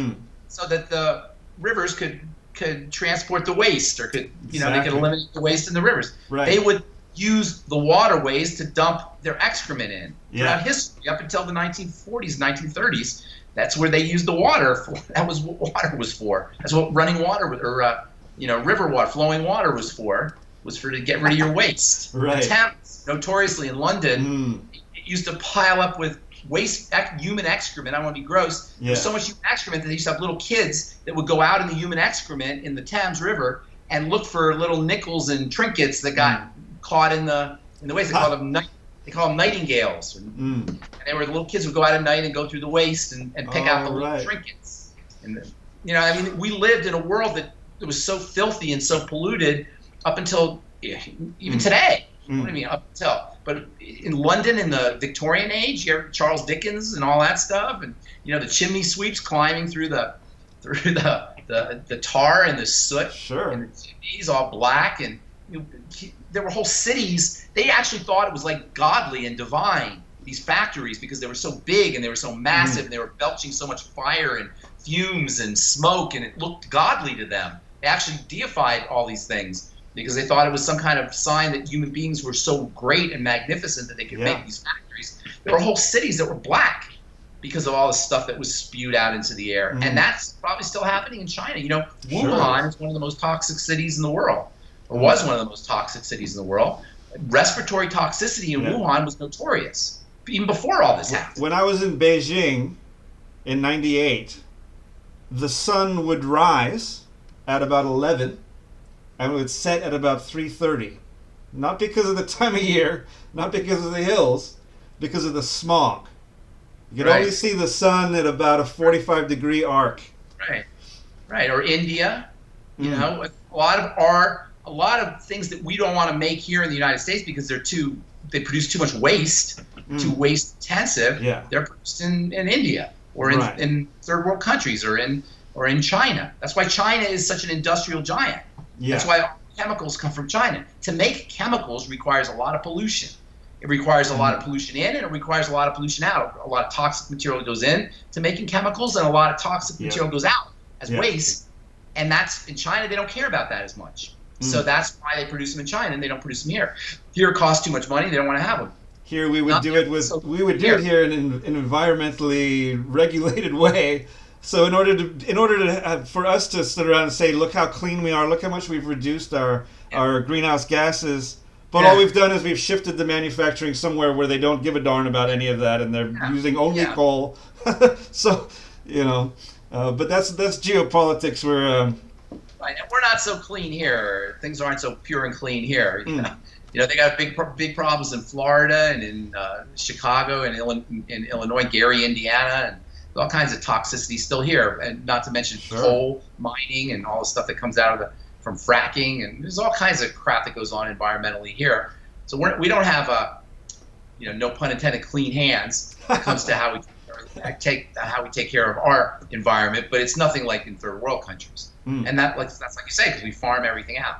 so that the rivers could transport the waste, or they could eliminate the waste in the rivers. Right. They would use the waterways to dump their excrement in. Throughout history, up until the 1940s, 1930s, that's where they used the water for. That was what water was for. That's what running water river water, flowing water was for to get rid of your waste. Right. The Thames, notoriously in London, it used to pile up with waste, human excrement. I don't want to be gross. Yeah. There's so much human excrement that they used to have little kids that would go out in the human excrement in the Thames River and look for little nickels and trinkets that got caught in the waste. They call them nightingales. And they were the little kids who would go out at night and go through the waste and pick out the little trinkets. And we lived in a world that was so filthy and so polluted up until even today. What do I mean up until? But in London in the Victorian age, you have Charles Dickens and all that stuff, and the chimney sweeps climbing through the tar and the soot, and the chimneys all black, and there were whole cities. They actually thought it was like godly and divine, these factories, because they were so big and they were so massive and they were belching so much fire and fumes and smoke, and it looked godly to them. They actually deified all these things because they thought it was some kind of sign that human beings were so great and magnificent that they could make these factories. There were whole cities that were black because of all the stuff that was spewed out into the air. And that's probably still happening in China. Wuhan is one of the most toxic cities in the world, or was one of the most toxic cities in the world. Respiratory toxicity in Wuhan was notorious, even before all this happened. When I was in Beijing in '98, the sun would rise at about 11 and it would set at about 3:30. Not because of the time of year, not because of the hills, because of the smog. You could only see the sun at about a 45-degree arc. Right. Or India, a lot of things that we don't want to make here in the United States because they produce too much waste, too waste intensive. They're produced in India or in third world countries or in China. That's why China is such an industrial giant. That's why chemicals come from China. To make chemicals requires a lot of pollution. It requires a lot of pollution in, and it requires a lot of pollution out. A lot of toxic material goes in to making chemicals, and a lot of toxic material goes out as waste. And that's in China. They don't care about that as much. So that's why they produce them in China, and they don't produce them here. Here it costs too much money. They don't want to have them. Here we would do it here in an environmentally regulated way. So in order to for us to sit around and say, look how clean we are, look how much we've reduced our greenhouse gases, but all we've done is we've shifted the manufacturing somewhere where they don't give a darn about any of that, and they're using only coal. So but that's geopolitics. We're we're not so clean here. Things aren't so pure and clean here. They got big problems in Florida and in Chicago and in Illinois, Gary, Indiana, and all kinds of toxicity still here, and not to mention coal mining and all the stuff that comes out from fracking, and there's all kinds of crap that goes on environmentally here. So we don't have no pun intended, clean hands when it comes to how we take care of our environment, but it's nothing like in third world countries. And that's like you say, because we farm everything out.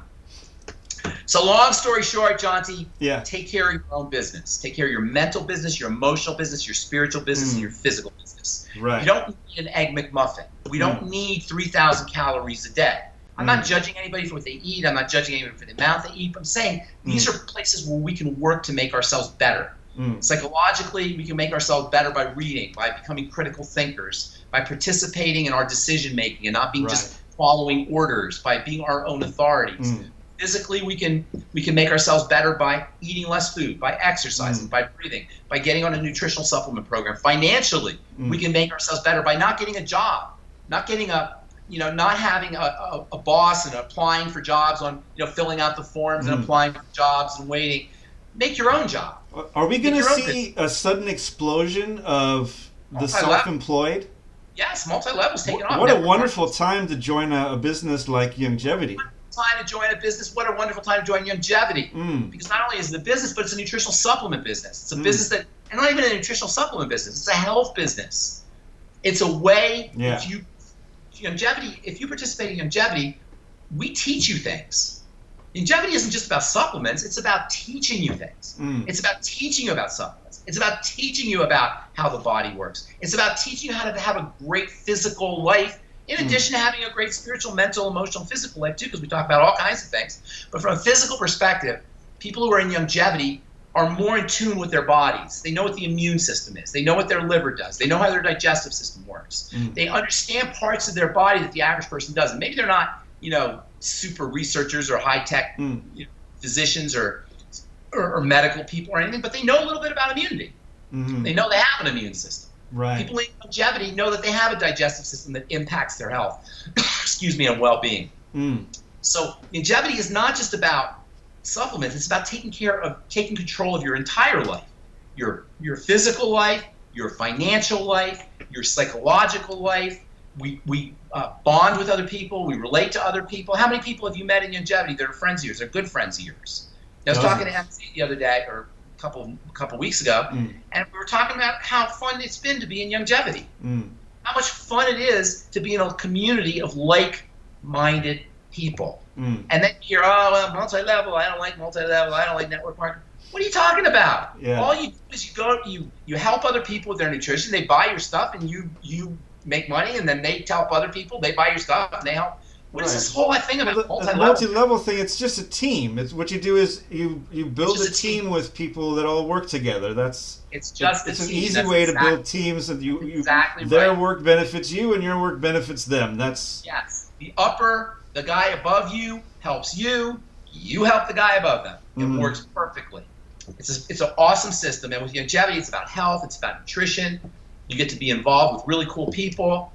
So long story short, Jonty, take care of your own business. Take care of your mental business, your emotional business, your spiritual business, and your physical business. Right. You don't need an Egg McMuffin. We don't need 3,000 calories a day. I'm not judging anybody for what they eat. I'm not judging anybody for the amount they eat. I'm saying these are places where we can work to make ourselves better. Psychologically, we can make ourselves better by reading, by becoming critical thinkers, by participating in our decision making and not being just following orders, by being our own authorities. Physically, we can make ourselves better by eating less food, by exercising, by breathing, by getting on a nutritional supplement program. Financially, we can make ourselves better by not getting a job, not getting not having a boss and applying for jobs on, filling out the forms and applying for jobs and waiting. Make your own job. Are we going to see a sudden explosion of the self-employed? Yes, multi-levels taking off. What a wonderful time to join a business like Youngevity. Time to join a business. What a wonderful time to join Youngevity. Because not only is it a business, but it's a nutritional supplement business. It's a business that, and not even a nutritional supplement business, it's a health business. It's a way, if you participate in Youngevity, we teach you things. Youngevity isn't just about supplements, it's about teaching you things. It's about teaching you about supplements. It's about teaching you about how the body works. It's about teaching you how to have a great physical life, in addition to having a great spiritual, mental, emotional, physical life too, because we talk about all kinds of things. But from a physical perspective, people who are in Youngevity are more in tune with their bodies. They know what the immune system is. They know what their liver does. They know how their digestive system works. They understand parts of their body that the average person doesn't. Maybe they're not, super researchers or high-tech physicians or medical people or anything, but they know a little bit about immunity. They know they have an immune system. Right. People in Youngevity know that they have a digestive system that impacts their health, and well-being. So Youngevity is not just about supplements. It's about taking control of your entire life, your physical life, your financial life, your psychological life. We bond with other people. We relate to other people. How many people have you met in Youngevity that are friends of yours? They're good friends of yours. I was talking to MC the other day, or a couple weeks ago, and we were talking about how fun it's been to be in Youngevity. How much fun it is to be in a community of like-minded people. And then you hear, multi-level, I don't like multi-level, I don't like network marketing. What are you talking about? Yeah. All you do is you help other people with their nutrition. They buy your stuff, and you make money, and then they help other people. They buy your stuff, and they help. What is this whole thing about multi-level? The multi-level thing, it's just a team. It's what you do is you build a team with people that all work together. It's an easy way to build teams, and their work benefits you, and your work benefits them. Yes. The guy above you helps you. You help the guy above them. It works perfectly. It's an awesome system, and with Youngevity, it's about health. It's about nutrition. You get to be involved with really cool people.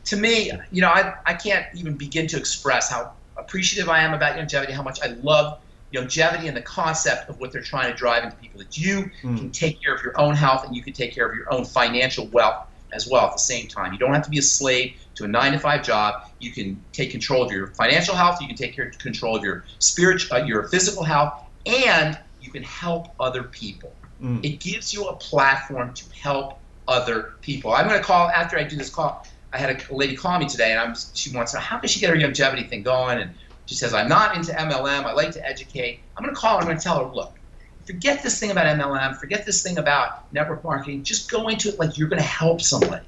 To me, I can't even begin to express how appreciative I am about Youngevity, how much I love Youngevity and the concept of what they're trying to drive into people, that you can take care of your own health and you can take care of your own financial wealth as well at the same time. You don't have to be a slave to a 9-to-5 job. You can take control of your financial health. You can take control of your your physical health, and you can help other people. It gives you a platform to help other people. I'm going to call, after I do this call, I had a lady call me today, and she wants to know, how can she get her Youngevity thing going? And she says, I'm not into MLM. I like to educate. I'm going to call her. I'm going to tell her, look, forget this thing about MLM. Forget this thing about network marketing. Just go into it like you're going to help somebody.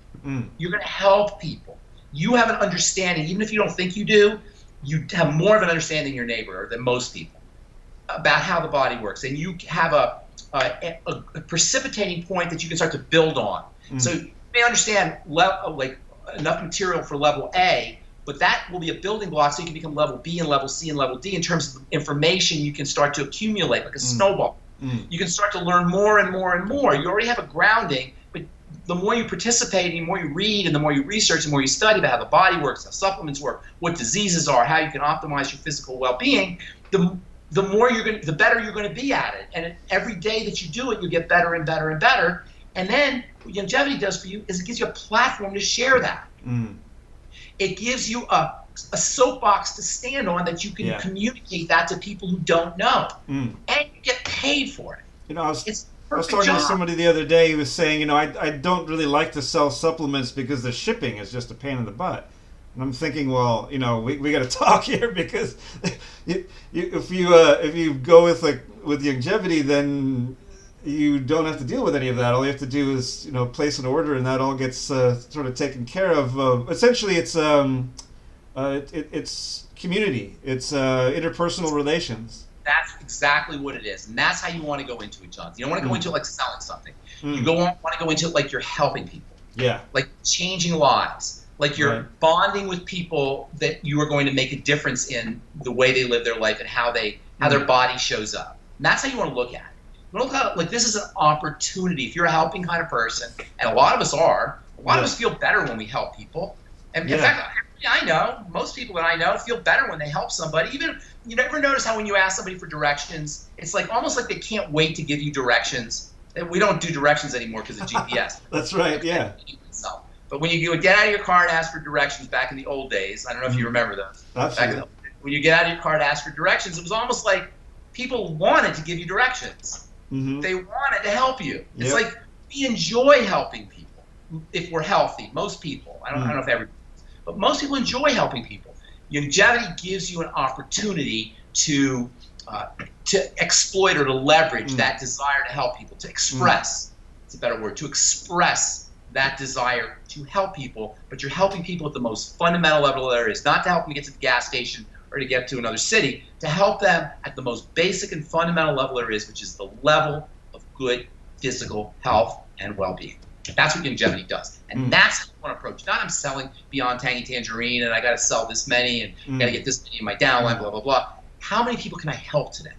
You're going to help people. You have an understanding, even if you don't think you do, you have more of an understanding than your neighbor or than most people about how the body works. And you have a precipitating point that you can start to build on. So you may understand enough material for level A, but that will be a building block so you can become level B and level C and level D in terms of information you can start to accumulate like a snowball. You can start to learn more and more and more. You already have a grounding, but the more you participate, and the more you read, and the more you research, the more you study about how the body works, how supplements work, what diseases are, how you can optimize your physical well-being, the better you're going to be at it. And every day that you do it, you get better and better and better. And then what Youngevity does for you is it gives you a platform to share that. It gives you a soapbox to stand on that you can communicate that to people who don't know. And you get paid for it. I was talking to somebody the other day who was saying, I don't really like to sell supplements because the shipping is just a pain in the butt. And I'm thinking, well, we got to talk here, because if you go with Youngevity, then you don't have to deal with any of that. All you have to do is place an order, and that all gets sort of taken care of. Essentially, it's community. It's interpersonal relations. That's exactly what it is, and that's how you want to go into it, Jonty. You don't want to go into it like selling something. You want to go into it like you're helping people. Yeah. Like changing lives. Like you're bonding with people that you are going to make a difference in the way they live their life and how their body shows up. And that's how you want to look at it. You want to look at it like this is an opportunity. If you're a helping kind of person, and a lot of us are, a lot of us feel better when we help people. And in fact, I know, most people that I know feel better when they help somebody. Even, you never notice how when you ask somebody for directions, it's like almost like they can't wait to give you directions. We don't do directions anymore because of GPS. That's right, yeah. But when you would get out of your car and ask for directions back in the old days, I don't know if you remember those. Absolutely. When you get out of your car to ask for directions, it was almost like people wanted to give you directions. Mm-hmm. They wanted to help you. It's like we enjoy helping people if we're healthy. Most people. I don't know if everybody, but most people enjoy helping people. Youngevity gives you an opportunity to exploit or to leverage that desire to help people, to express. It's a better word, to express that desire to help people, but you're helping people at the most fundamental level there is, not to help them get to the gas station or to get to another city, to help them at the most basic and fundamental level there is, which is the level of good physical health and well-being. That's what Youngevity does. And that's how you want to approach it. Not I'm selling Beyond Tangy Tangerine and I got to sell this many and got to get this many in my downline, blah, blah, blah. How many people can I help today?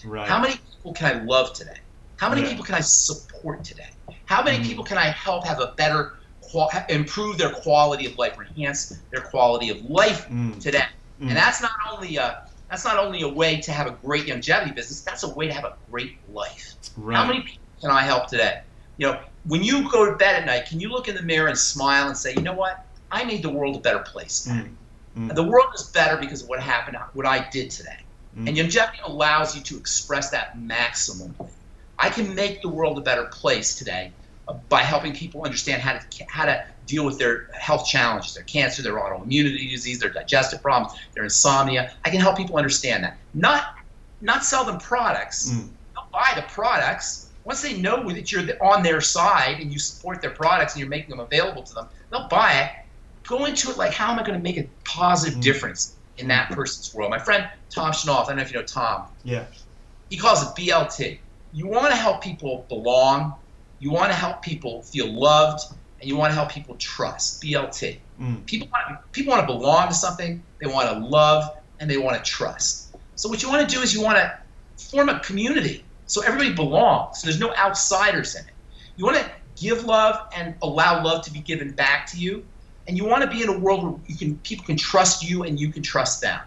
Right. How many people can I love today? How many people can I support today? How many people can I help have a better, improve their quality of life, or enhance their quality of life today? And that's not only a way to have a great Youngevity business. That's a way to have a great life. Right. How many people can I help today? You know, when you go to bed at night, can you look in the mirror and smile and say, you know what? I made the world a better place today. The world is better because of what happened, what I did today. And Youngevity allows you to express that maximally. I can make the world a better place today by helping people understand how to deal with their health challenges, their cancer, their autoimmunity disease, their digestive problems, their insomnia. I can help people understand that. Not sell them products. They'll buy the products. Once they know that you're on their side and you support their products and you're making them available to them, they'll buy it. Go into it like, how am I going to make a positive difference in that person's world? My friend Tom Schnoff, I don't know if you know Tom. Yeah. He calls it BLT. You want to help people belong, you want to help people feel loved, and you want to help people trust. BLT. People want to belong to something, they want to love, and they want to trust. So what you want to do is you want to form a community so everybody belongs, so there's no outsiders in it. You want to give love and allow love to be given back to you, and you want to be in a world where people can trust you and you can trust them.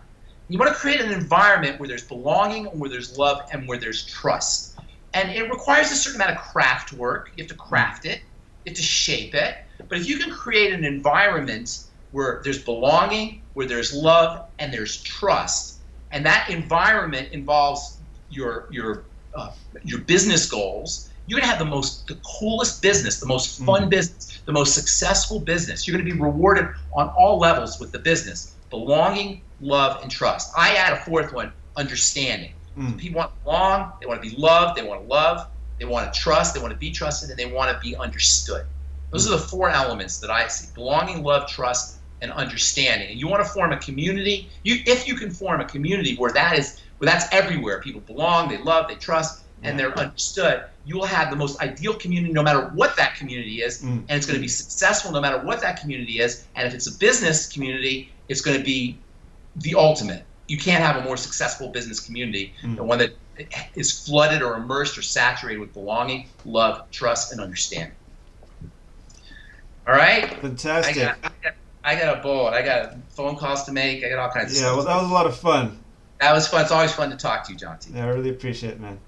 You want to create an environment where there's belonging, where there's love, and where there's trust. And it requires a certain amount of craft work. You have to craft it. You have to shape it. But if you can create an environment where there's belonging, where there's love, and there's trust, and that environment involves your business goals, you're going to have the coolest business, the most fun business, the most successful business. You're going to be rewarded on all levels with the business. Belonging, love, and trust. I add a fourth one, understanding. People want to belong, they want to be loved, they want to love, they want to trust, they want to be trusted, and they want to be understood. Those are the four elements that I see: belonging, love, trust, and understanding. And you want to form a community. If you can form a community where that's everywhere, people belong, they love, they trust, and they're understood, you will have the most ideal community no matter what that community is, and it's going to be successful no matter what that community is. And if it's a business community, it's going to be the ultimate. You can't have a more successful business community than one that is flooded or immersed or saturated with belonging, love, trust, and understanding. All right? Fantastic. I got a bullet. I got phone calls to make. I got all kinds of stuff. Yeah, well, that was a lot of fun. That was fun. It's always fun to talk to you, Jonty. Yeah, I really appreciate it, man.